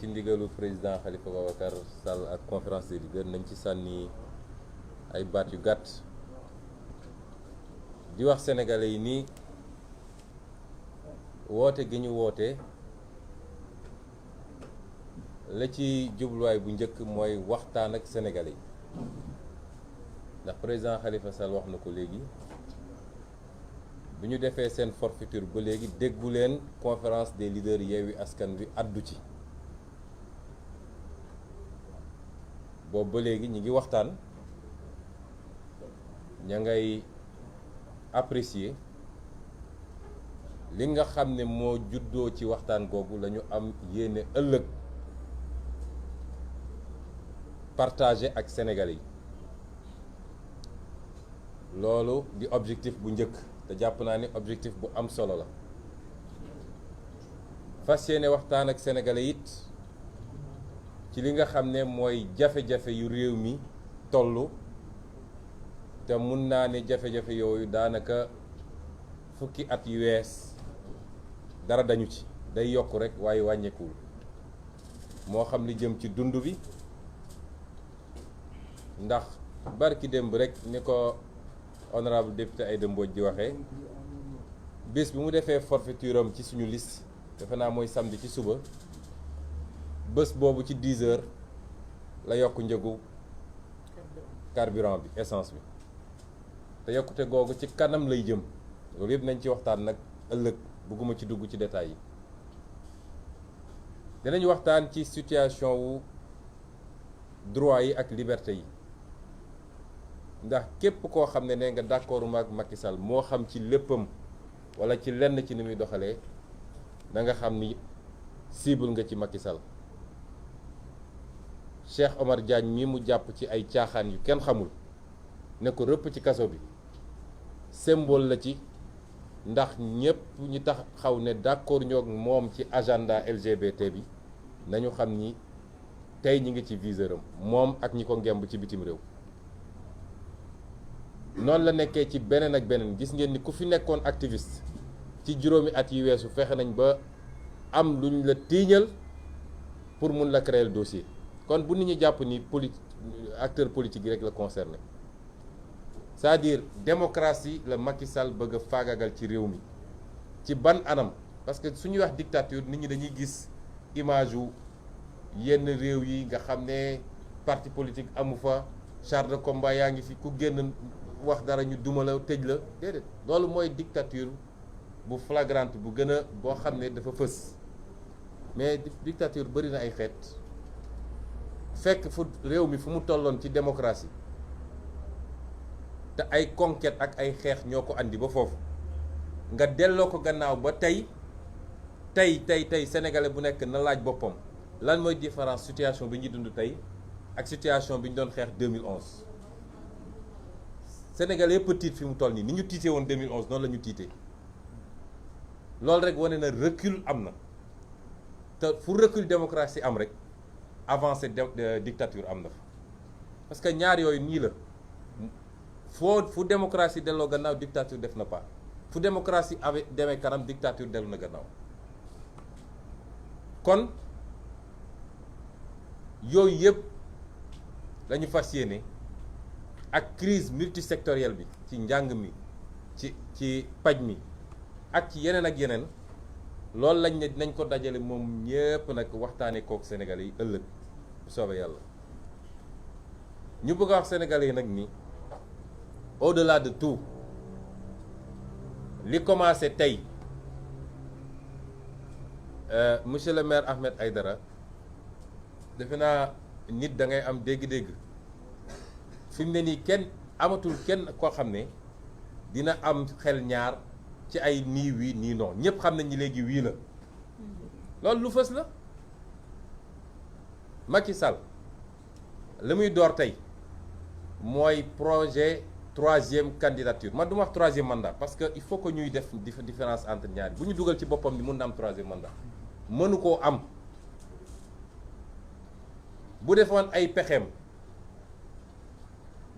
ndigalu président Khalifa Babacar Sall ak conférence des leaders nañ ci sànni ay baat yu gàtt di wax sénégalais yi nii woote gi ñu woote la ci jubluwaay bu njëkk mooy waxtaan ak sénégalais yi. ndax président Khalifa Sall wax na ko léegi bi ñu defee seen forfaiture ba léegi déggu leen conférence des leaders Yewwi Askan Wi addu ci boobu ba léegi ñi ngi waxtaan ña ngay apprécier li nga xam ne moo juddoo ci waxtaan googu la ñu am yéene ëllëg partager ak sénégalais yi. loolu di objectif bu njëkk te jàpp naa ni objectif bu am solo la fas yéene waxtaan ak sénégalais it ci li nga xam ne mooy jafe-jafe yu réew mi tollu te mun naa ne jafe-jafe yooyu daanaka fukki at yu wees dara dañu ci day yokk rek waaye wàññeekuwul moo xam li jëm ci dund bi ndax barki démb rek ni ko honorable député Aïda Mbodj di waxee bis bi mu defee forfaiture am ci suñu liste defe naa mooy samedi ci suba bés boobu ci 10 heures la yokk njëgu carburant bi essence bi te yokkute googu ci kanam lay jëm loolu yëpp nañ ci waxtaan nag ëllëg bëgguma ci dugg ci détails yi dinañ waxtaan ci situation wu droit yi ak liberté yi ndax képp koo xam ne nee nga d'accord ak Macky Sall moo xam ci léppam wala ci lenn ci ni muy doxalee da nga xam ni cible nga ci Macky Sall Cheikh Omar Diagne mi mu jàpp ci ay caaxaan yu kenn xamul ne ko rëpp ci kaso bi symbole la ci ndax ñépp ñi tax xaw ne d'accord ñoo moom ci agenda LGBT bi nañu xam ni tey ñi ngi ci viseuram moom ak ñi ko ngemb ci bitim réew. noonu la nekkee ci beneen ak beneen gis ngeen ni ku fi nekkoon activiste ci juróomi at yi weesu fexe nañ ba am luñ la tiiñal pour mun la créer le dossier kon bu nit ñi jàpp ni acteur politique yi rek la concerné c'est-à-dire démocratie la Macky Sall bëgg a faagagal ci réew mi ci ban anam parce que suñuy wax dictature nit ñi dañuy gis image yu yenn réew yi nga xam ne parti politique amu fa char de combat yaa ngi fi ku génn wax dara ñu duma la tëj la déedéet loolu mooy dictature bu flagrante bu gën a boo xam ne dafa fës mais dictature bëri na ay xeet fekk fu réew mi fu mu tolloon ci démocratie te ay conquête ak ay xeex ñoo ko andi ba foofu nga delloo ko gannaaw ba tey sénégalais bu nekk na laaj boppam lan mooy différence situation bi ñuy dund tey ak situation bi ñu doon xeex 2011 sénégalais yëpp tiit fi mu toll nii ni ñu tiitee woon 2011 noonu la ñu tiitee loolu rek wane na recul am na te fu recul démocratie am rek avancée dictature am na fa parce que ñaar yooyu nii la fu démocratie delloo gannaaw dictature def na pas fu démocratie demee kanam dictature dellu na gannaaw kon yooyu yëpp lañu fas yéene ak crise multisectorielle bi ci njàng mi ci paj mi ak ci yeneen ak yeneen loolu lañ ne dinañ ko dajale moom ñépp nag waxtaanee kook Sénégalais yi ëllëg bu soobee yàlla ñu bëgg a wax Sénégalais yi nag ni au-delà de tout li commencé tey monsieur le maire Ahmed Aïdara defe naa nit da ngay am dégg-dégg fi mu ne nii kenn amatul kenn koo xam ne dina am xel ñaar ci ay nii wii nii non ñëpp xam nañ ni léegi wii la loolu lu fës la Macky Sall li muy door tey mooy projet 3e candidature man du ma wax 3e mandat parce que il faut que ñuy def différence entre ñaari bu ñu dugal ci boppam ni mun na am 3e mandat mënu koo am bu defoon ay pexeem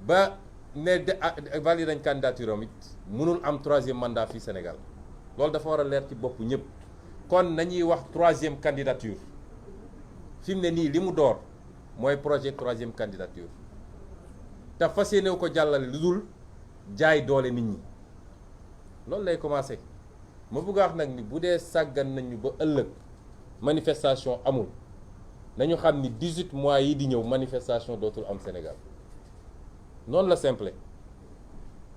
ba ne valide nañ candidature am it mënul am 3e mandat fii Sénégal loolu dafa war a leer ci bopp ñëpp kon nañuy wax 3e candidature fi mu ne nii li mu door mooy projet 3e candidature te fas yéene ko jàllale lu dul jaay doole nit ñi loolu lay commencé ma bëgg a wax nag ni bu dee sàggan nañu ba ëllëg manifestation amul nañu xam ni 18 mois yi di ñëw manifestation dootul am Sénégal noonu la simple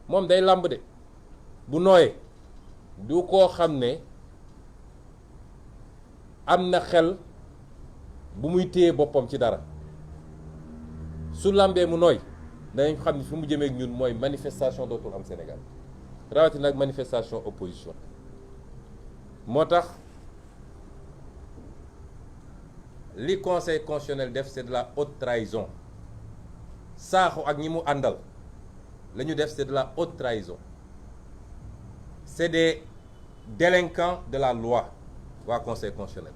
moom day làmb de bu nooyee du koo xam ne am na xel bu muy téye boppam ci dara su làmbee mu nooy danañ xam ni fi mu jëmee ak ñun mooy manifestation dootul am Sénégal rawatina ak manifestation opposition moo tax li conseil constitutionnel def c'est de la haute trahison Sakho ak ñi mu àndal la ñu def c'est de la haute trahison c'est des délinquants de la loi waa conseil constitutionnel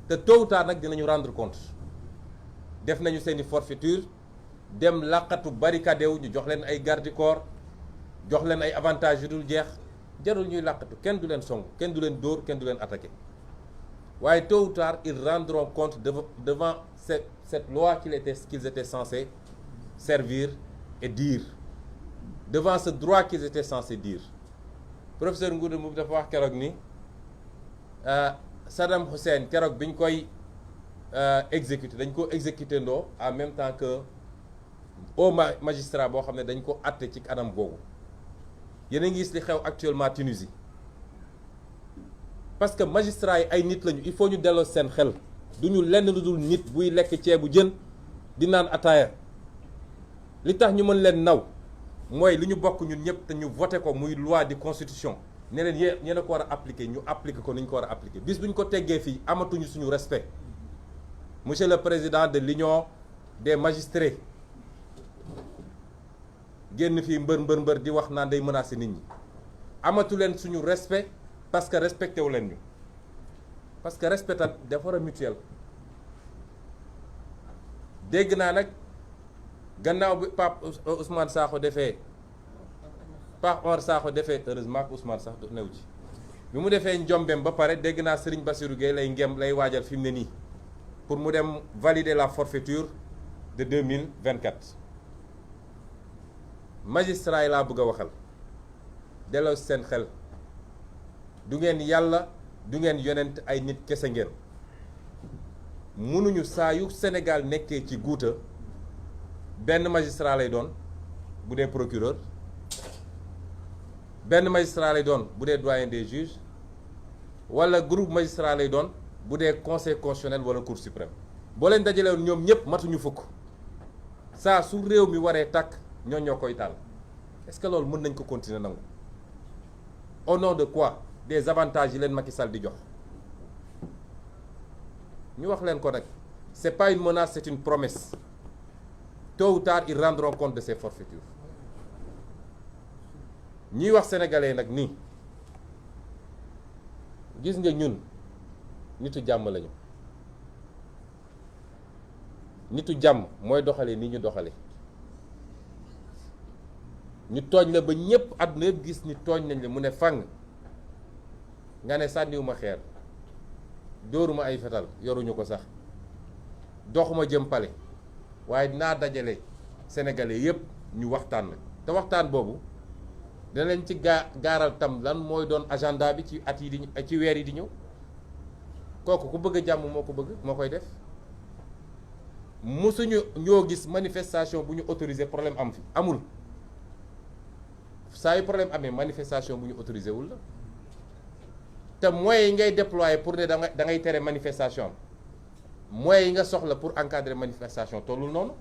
te tôt ou tard nag dinañu rendre compte def nañu seeni forfaiture dem laqatu barricade wu ñu jox leen ay garde corps jox leen ay avantages yu dul jeex jarul ñuy laqatu kenn du leen song kenn du leen dóor kenn du leen attaqué waaye tôt ou tard ils rendront compte devant cette loi qu'ils étaient censés servir et dire devant ce droit qu'ils étaient censés dire professeur Ngouda Mboup dafa wax keroog ni Saddam Hussein keroog biñ koy exécuté dañ ko exécuté ndoo en même temps que au magistrat boo xam ne dañ ko àtte ci anam googu yéen a ngi gis li xew actuellement Tunisie parce que magistrat yi ay nit lañu il faut ñu delloo seen xel duñu lenn lu dul nit buy lekk ceebu jën di naan ataaya li tax ñu mën leen naw mooy li ñu bokk ñun ñëpp te ñu voté ko muy loi de constitution ne leen yéen a ko war a appliquer ñu appliquer ko ni ñu ko war a appliquer bis bu ñu ko teggee fii amatuñu suñu respect monsieur le président de l'union des magistrats génn fii mbër di wax naan day menacer nit ñi amatu leen suñu respect parce que respecté wu leen ñu parce que respect dafa war a mutuel dégg naa nag gannaaw bi Pape Ousmane Sakho defee Pape Omar Sakho defee heureusement que Ousmane sax new ci bi mu defee njombeem ba pare dégg naa Serigne Bassirou Gueye lay waajal fi mu ne nii pour mu dem valider la forfaiture de 2024 magistrat yi laa bëgg a waxal delloo seen xel du ngeen yàlla du ngeen yonent ay nit kese ngeen mënuñu saa yu Sénégal nekkee ci guuta benn magistrat lay doon bu dee procureur benn magistrat lay doon bu dee doyen des juges wala groupe magistrat lay doon bu dee conseil constitutionnel wala cour suprême boo leen dajalewoon ñoom ñëpp matuñu fukk saa su réew mi waree tàkk ñoo koy taal est-ce que loolu mën nañ ko continuer nangu au nom de quoi des avantages yi leen Macky Sall di jox ñu wax leen ko nag c'est pas une menace c'est une promesse tôt ou tard ils rendront compte de ces forfaitures ñuy wax sénégalais nag nii gis nga ñun nitu jàmm lañu nitu jàmm mooy doxale ni ñu doxale ñu tooñ la ba ñëpp àdduna yëpp gis ni tooñ nañ la mu ne fang nga ne sànniwuma xeer dóoruma ay fetal yoruñu ko sax doxuma jëm pale waaye dinaa dajale sénégalais yëpp ñu waxtaan nag te waxtaan boobu dina leen ci gaaral tam lan mooy doon agenda bi ci at yi di ci weer yi di ñëw kooku ku bëgg a jàmm moo ko bëgg moo koy def. musuñu ñoo gis manifestation bu ñu autorisé problème am fi amul saa yu problème amee manifestation bu ñu autorisé wul la te moyens yi ngay déployer pour ne da ngay tere manifestation am moyens yi nga soxla pour encadrer manifestation tollul noonu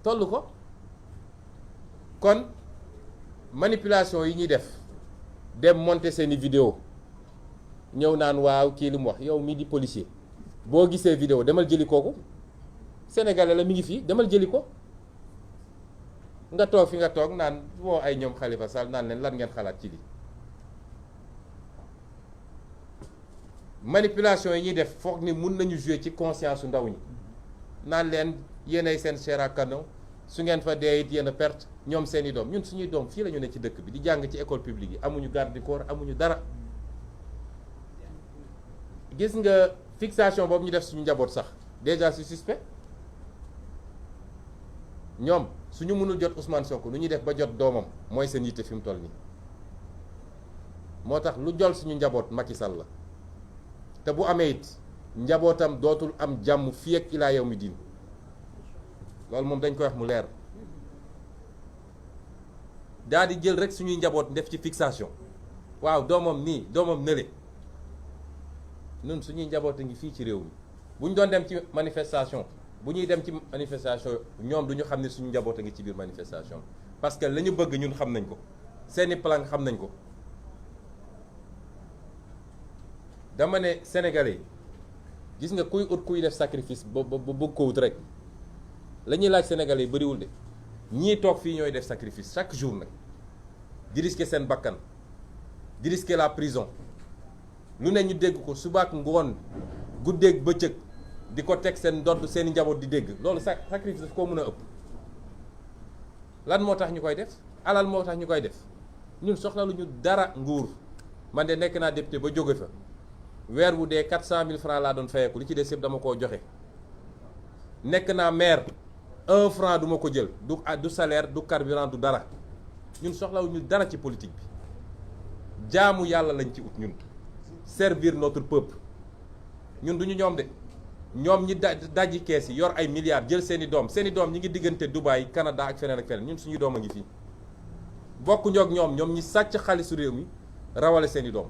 tollu ko kon manipulation yi ñuy def dem monter seeni vidéo ñëw naan waaw kii li mu wax yow mii di policier boo gisee vidéo demal jëli kooku sénégalais la mi ngi fii demal jëli ko nga toog fi nga toog naan woo ay ñoom Khalifa Sall naan leen lan ngeen xalaat ci lii manipulation yi ñuy def foog ni mun nañu jouer ci conscience su ndaw ñi naan leen yéenay seen chair à canon su ngeen fa dee it yéen a perte ñoom seeni doom ñun suñuy doom fii la ñu ne ci dëkk bi di jàng ci école publique yi amuñu garde du corps amuñu dara gis nga fixation boobu ñu def suñu njaboot sax déjà c'est suspect ñoom suñu mënul jot Ousmane Sonko lu ñuy def ba jot doomam mooy seen yitte fi mu toll nii moo tax lu jol suñu njaboot Macky Sall la te bu amee it njabootam dootul am jàmm fii ak ilaa yow mi diin loolu moom dañ koy wax mu leer daal di jël rek suñuy njaboot def ci fixation waaw doomam nii doomam nële ñun suñuy njaboot a ngi fii ci réew mi bu ñu doon dem ci manifestation bu ñuy dem ci manifestation ñoom du ñu xam ne suñu njaboot a ngi ci biir manifestation parce que la ñu bëgg ñun xam nañ ko seeni plan xam nañ ko dama ne Sénégalais yi gis nga kuy def sacrifice ba bëgg ko wut rek la ñuy laaj Sénégalais yi bëriwul de ñii toog fii ñooy def sacrifice chaque jour nag di risquer seen bakkan di risquer la prison lu ne ñu dégg ko subaak ngoon guddeeg bëccëg di ko teg seen ndodd seeni njaboot di dégg loolu sacrifice daf koo mën a ëpp lan moo tax ñu koy def alal moo tax ñu koy def ñun soxla lu ñu dara nguur man de nekk naa député ba jóge fa weer wu dee 400 000 francs laa doon fayeeku li ci des yëpp dama koo joxe nekk naa maire 1 franc du ma ko jël du salaire du carburant du dara ñun soxlawuñu dara ci politique bi jaamu yàlla lañ ci ut ñun servir notre peuple ñun duñu ñoom de ñoom ñi dajji kees yi yor ay milliards jël seeni doom ñi ngi diggante Dubaï Canada ak feneen ak feneen ñun suñu doom a ngi fii bokkuñu ak ñoom ñi sàcc xaalisu réew mi rawale seeni doom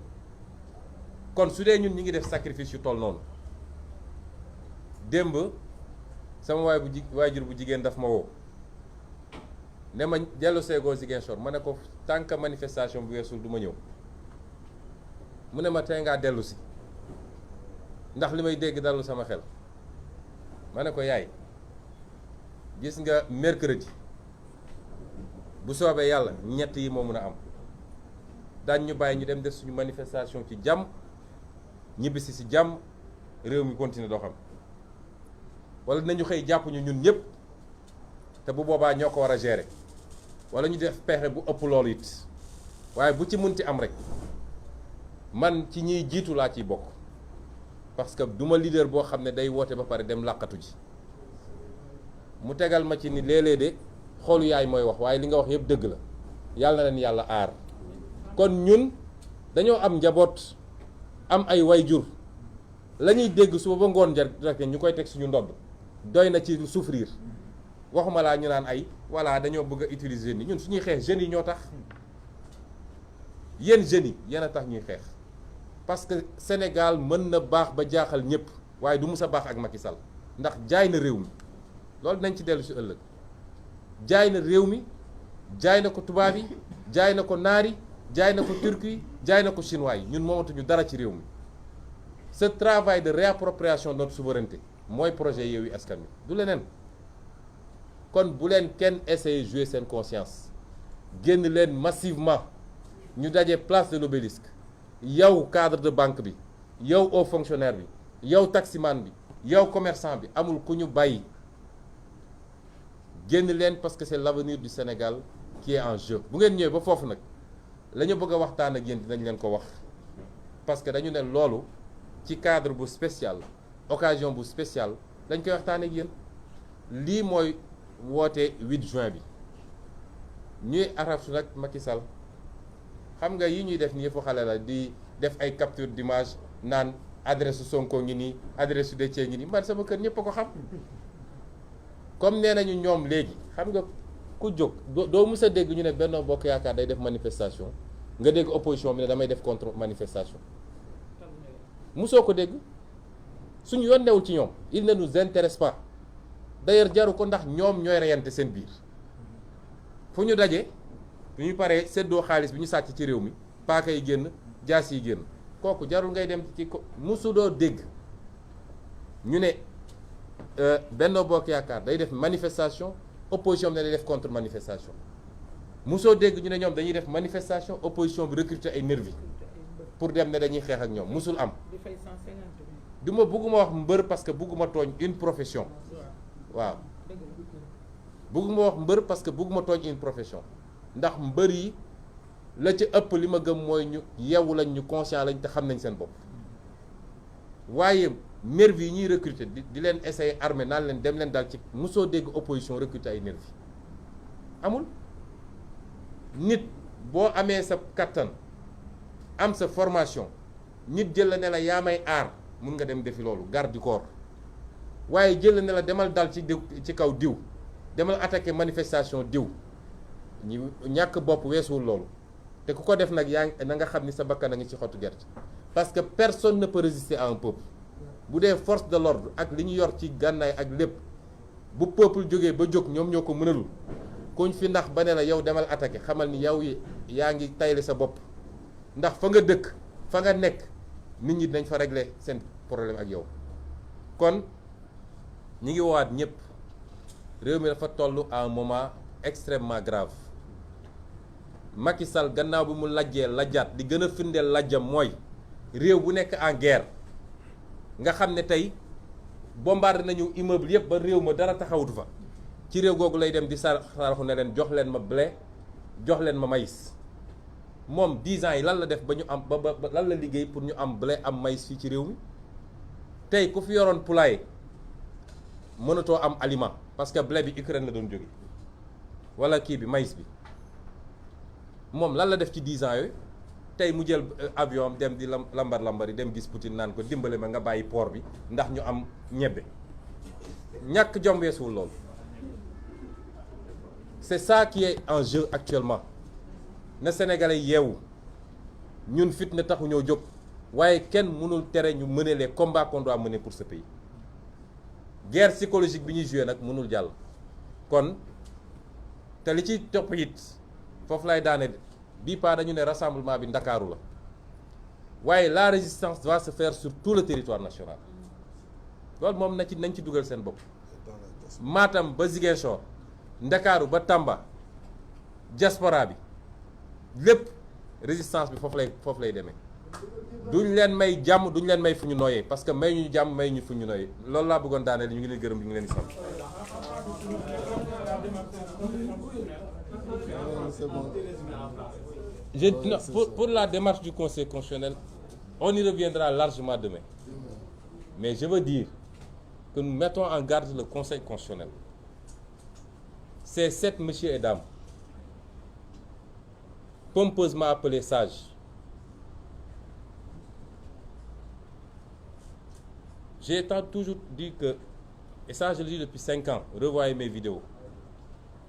kon su dee ñun ñi ngi def sacrifice yu toll noonu démb sama waajur bu jigéen daf ma woo ne ma dellu seegoo Ziguinchor ma ne ko tant que manifestation bu weesul du ma ñëw mu ne ma tey ngaa dellu si ndax li may dégg dalul sama xel ma ne ko yaay gis nga mercredi bu soobee yàlla ñett yi moo mun a am daañ ñu bàyyi ñu dem def suñu manifestation ci jàmm ñibbisi si jàmm réew mi continuer doo xam wala nañu xëy jàpp ñu ñun ñëpp te bu boobaa ñoo ko war a gérer wala ñu def pexe bu ëpp loolu it waaye bu ci munti am rek man ci ñiy jiitu laa ciy bokk parce que duma leader boo xam ne day woote ba pare dem làqatu ji mu tegal ma ci ni léeg-léeg de xoolu yaay mooy wax waaye li nga wax yëpp dëgg la yàlla na leen yàlla aar kon ñun dañoo am njaboot am ay wayjur la ñuy dégg suba ba ngoon jar rek ñu koy teg suñu ndodd doy na ci souffrir waxuma laa ñu naan ay voilà dañoo bëgg a utiliser ni ñun suñuy xeex jeunes yi ñoo tax yéen jeunes yi yéen a tax ñuy xeex parce que Sénégal mën na baax ba jaaxal ñëpp waaye du mus a baax ak Macky Sall ndax jaay na réew mi loolu nañ ci dellu si ëllëg jaay na réew mi jaay na ko tubaab yi jaay na ko naar yi jaay na ko turc yi jaay na ko chinois yi ñun moomatuñu dara ci réew mi ce travail de réappropriation de notre souveraineté mooy projet Yewwi Askan Wi du leneen kon bu leen kenn essayer jouer seen conscience génn leen massivement ñu daje place de l'Obélisque yow cadre de banque bi yow haut fonctionnaire bi yow taximan bi yow commerçant bi amul ku ñu bàyyi génn leen parce que c'est l'avenir du Sénégal qui est en jeu bu ngeen ñëwee ba foofu nag la ñu bëgg a waxtaan ak yéen dinañ leen ko wax parce que dañu ne loolu ci cadre bu spécial occasion bu spécial dañ koy waxtaan ak yéen lii mooy woote 8 juin bi ñuy araftu nag Macky Sall xam nga yi ñuy def ni yëfu xale la di def ay capture d'image naan adresse Sonko ngi nii adresse Déthié ngi nii man sama kër ñëpp a ko xam comme nee nañu ñoom léegi xam nga ku jóg doo mus a dégg ñu ne Benno Bokk Yaakaar day def manifestation nga dégg opposition bi ne damay def contre manifestation musoo ko dégg suñu yoon newul ci ñoom il ne nous intéresse pas d'ailleurs jaru ko ndax ñoom ñooy reyante seen biir fu ñu daje bu ñu paree séddoo xaalis bi ñu sàcc ci réew mi paaka yi génn jaas yi génn kooku jarul ngay dem ci ko musudoo dégg ñu ne Benno Bokk Yaakaar day def manifestation opposition bi ne day def contre manifestation musoo dégg ñu ne ñoom dañuy def manifestation opposition bi recruter ay nervi pour dem ne dañuy xeex ak ñoom musul am du ma bugguma wax mbër parce que bugguma tooñ une profession waaw bugguma wax mbër parce que bugguma tooñ une profession ndax mbër yi la ci ëpp li ma gëm mooy ñu yeewu lañ ñu conscient lañ te xam nañ seen bopp waaye nervi yi ñuy recruter di leen essayer armé naan leen dem leen daal ci mosoo dégg opposition recruter ay nervi amul nit boo amee sa kattan am sa formation nit jël la ne la yaa may aar mun nga dem defi loolu garde du corps waaye jël la ne la demal dal ci kaw diw demal attaquer manifestation diw ñi ñàkk bopp weesuwul loolu te ku ko def nag na nga xam ni sa bakkan a ngi ci xottu gerte parce que personne ne peut résister à un peuple bu dee force de l'ordre ak li ñu yor ci gànnaay ak lépp bu peuple jógee ba jóg ñoom ñoo ko mënalul kuñ fi ndax ba ne la yow demal attaquer xamal ni yow yaa ngi tayle sa bopp ndax fa nga dëkk fa nga nekk nit ñi dañ fa régler seen problème ak yow kon ñi ngi woowaat ñëpp réew mi dafa toll à un moment extrêmement grave Macky Sall gannaaw bi mu lajjaat di gën a firndeel lajjam mooy réew bu nekk en guerre nga xam ne tey bombardé nañu immeuble yëpp ba réew ma dara taxawutu fa ci réew googu lay dem di saraxu ne leen jox leen ma blé jox leen ma maïs moom 10 ans yi lan la def ba ñu am ba lan la liggéey pour ñu am blé am maïs fii ci réew mi tey ku fi yoroon poulailler mënatoo am aliment parce que blé bi Ukraine la doon jóge wala kii bi maïs bi moom lan la def ci 10 ans yooyu tey mu jël avion dem di lambar-lambari dem gis Poutine naan ko dimbale ma nga bàyyi port bi ndax ñu am ñebbe ñàkk jom weesuwul loolu c'est ça qui est en jeu actuellement na Sénégalais yeewu ñun fitna taxu ñoo jóg waaye kenn mënul tere ñu mener les combats qu'on doit mener pour ce pays guerre psychologique bi ñuy joué nag mënul jàll kon te li ci topp it foofu lay daane bii pas dañu ne rassemblement bi ndakaaru la waaye la résistance doit se faire sur tout le territoire national loolu moom nañ ci dugal seen bopp Matam ba Ziguinchor ndakaaru ba Tamba diaspora bi lépp résistance bi foofu lay demee duñ leen may jàmm duñ leen may fu ñu nooyee parce que may ñu jàmm may ñu fu ñu nooyee loolu laa bëggoon daaneel ñu ngi leen gërëm ñu ngi leen di sant. Pour la démarche du Conseil constitutionnel, on y reviendra largement demain. Mais je veux dire que nous mettons en garde le Conseil constitutionnel. Ces 7 messieurs et dames, pompeusement appelés sages, j'ai toujours dit que, et ça je le dis depuis 5 ans, revoyez mes vidéos,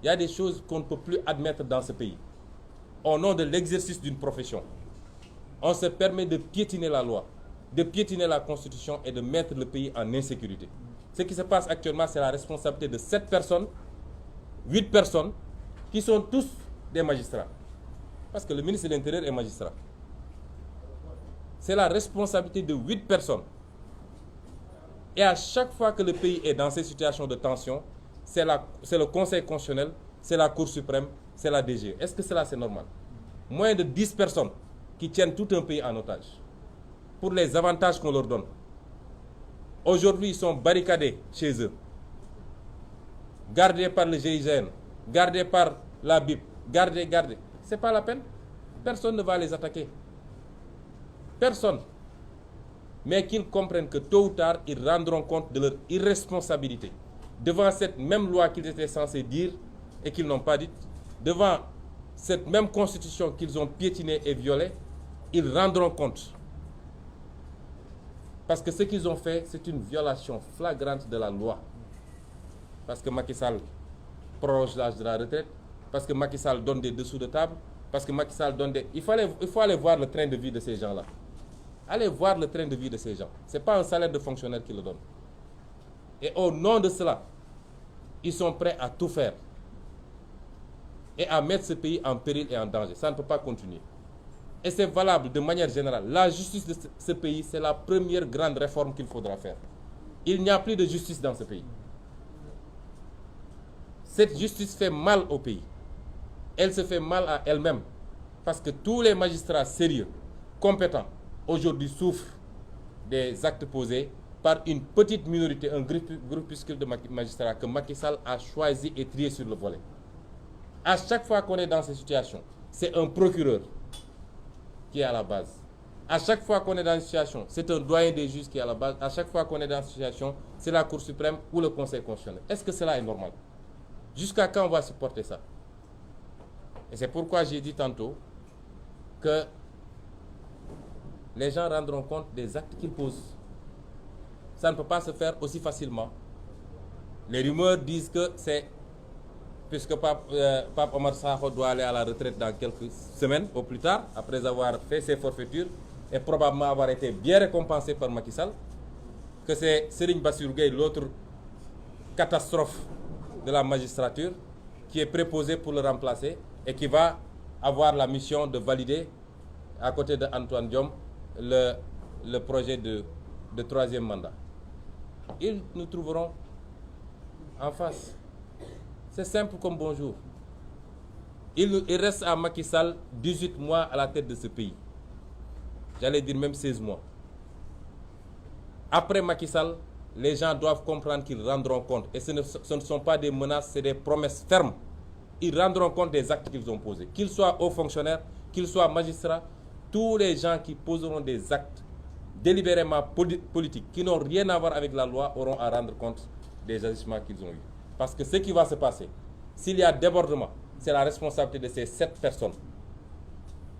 il y a des choses qu'on ne peut plus admettre dans ce pays. Au nom de l'exercice d'une profession, on se permet de piétiner la loi, de piétiner la Constitution et de mettre le pays en insécurité. Ce qui se passe actuellement, c'est la responsabilité de 7 personnes, 8 personnes, qui sont tous des magistrats. Parce que le ministre de l'Intérieur est magistrat. C'est la responsabilité de 8 personnes. Et à chaque fois que le pays est dans ces situations de tension, c'est le Conseil constitutionnel, c'est la Cour suprême, c'est la DG. Est-ce que cela c'est normal? Moins de 10 personnes qui tiennent tout un pays en otage pour les avantages qu'on leur donne. Aujourd'hui, ils sont barricadés chez eux, gardés par le GIGN, gardés par la BIP, gardés. C'est pas la peine. Personne ne va les attaquer. Personne. Mais qu'ils comprennent que tôt ou tard, ils rendront compte de leur irresponsabilité devant cette même loi qu'ils étaient censés dire et qu'ils n'ont pas dite, devant cette même constitution qu'ils ont piétinée et violée, ils rendront compte. Parce que ce qu'ils ont fait, c'est une violation flagrante de la loi. Parce que Macky Sall prolonge l'âge de la retraite, parce que Macky Sall donne des dessous de table, parce que Macky Sall donne des... Il faut aller voir le train de vie de ces gens-là. Allez voir le train de vie de ces gens. Ce n'est pas un salaire de fonctionnaire qui le donne. Et au nom de cela, ils sont prêts à tout faire et à mettre ce pays en péril et en danger. Ça ne peut pas continuer. Et c'est valable de manière générale. La justice de ce pays, c'est la première grande réforme qu'il faudra faire. Il n'y a plus de justice dans ce pays. Cette justice fait mal au pays. Elle se fait mal à elle-même. Parce que tous les magistrats sérieux, compétents, aujourd'hui souffrent des actes posés par une petite minorité, un groupuscule de magistrats que Macky Sall a choisi et trié sur le volet. À chaque fois qu'on est dans ces situations, c'est un procureur qui est à la base. À chaque fois qu'on est dans une situation, c'est un doyen des juges qui est à la base. À chaque fois qu'on est dans une situation, c'est la Cour suprême ou le Conseil constitutionnel. Est-ce que cela est normal? Jusqu'à quand on va supporter ça? Et c'est pourquoi j'ai dit tantôt que les gens rendront compte des actes qu'ils posent. Ça ne peut pas se faire aussi facilement. Les rumeurs disent que c'est, puisque Pape Omar Sakho doit aller à la retraite dans quelques semaines au plus tard, après avoir fait ses forfaitures et probablement avoir été bien récompensé par Macky Sall, que c'est Serigne Bassirou Gueye, l'autre catastrophe de la magistrature, qui est préposé pour le remplacer et qui va avoir la mission de valider, à côté de Antoine Diome, le projet de troisième mandat. Ils nous trouveront en face. C'est simple comme bonjour. Il reste à Macky Sall 18 mois à la tête de ce pays. J'allais dire même 16 mois. Après Macky Sall, les gens doivent comprendre qu'ils rendront compte. Et ce ne sont pas des menaces, c'est des promesses fermes. Ils rendront compte des actes qu'ils ont posés. Qu'ils soient hauts fonctionnaires, qu'ils soient magistrats, tous les gens qui poseront des actes délibérément politiques, qui n'ont rien à voir avec la loi, auront à rendre compte des agissements qu'ils ont eus. Parce que ce qui va se passer, s'il y a débordement, c'est la responsabilité de ces 7 personnes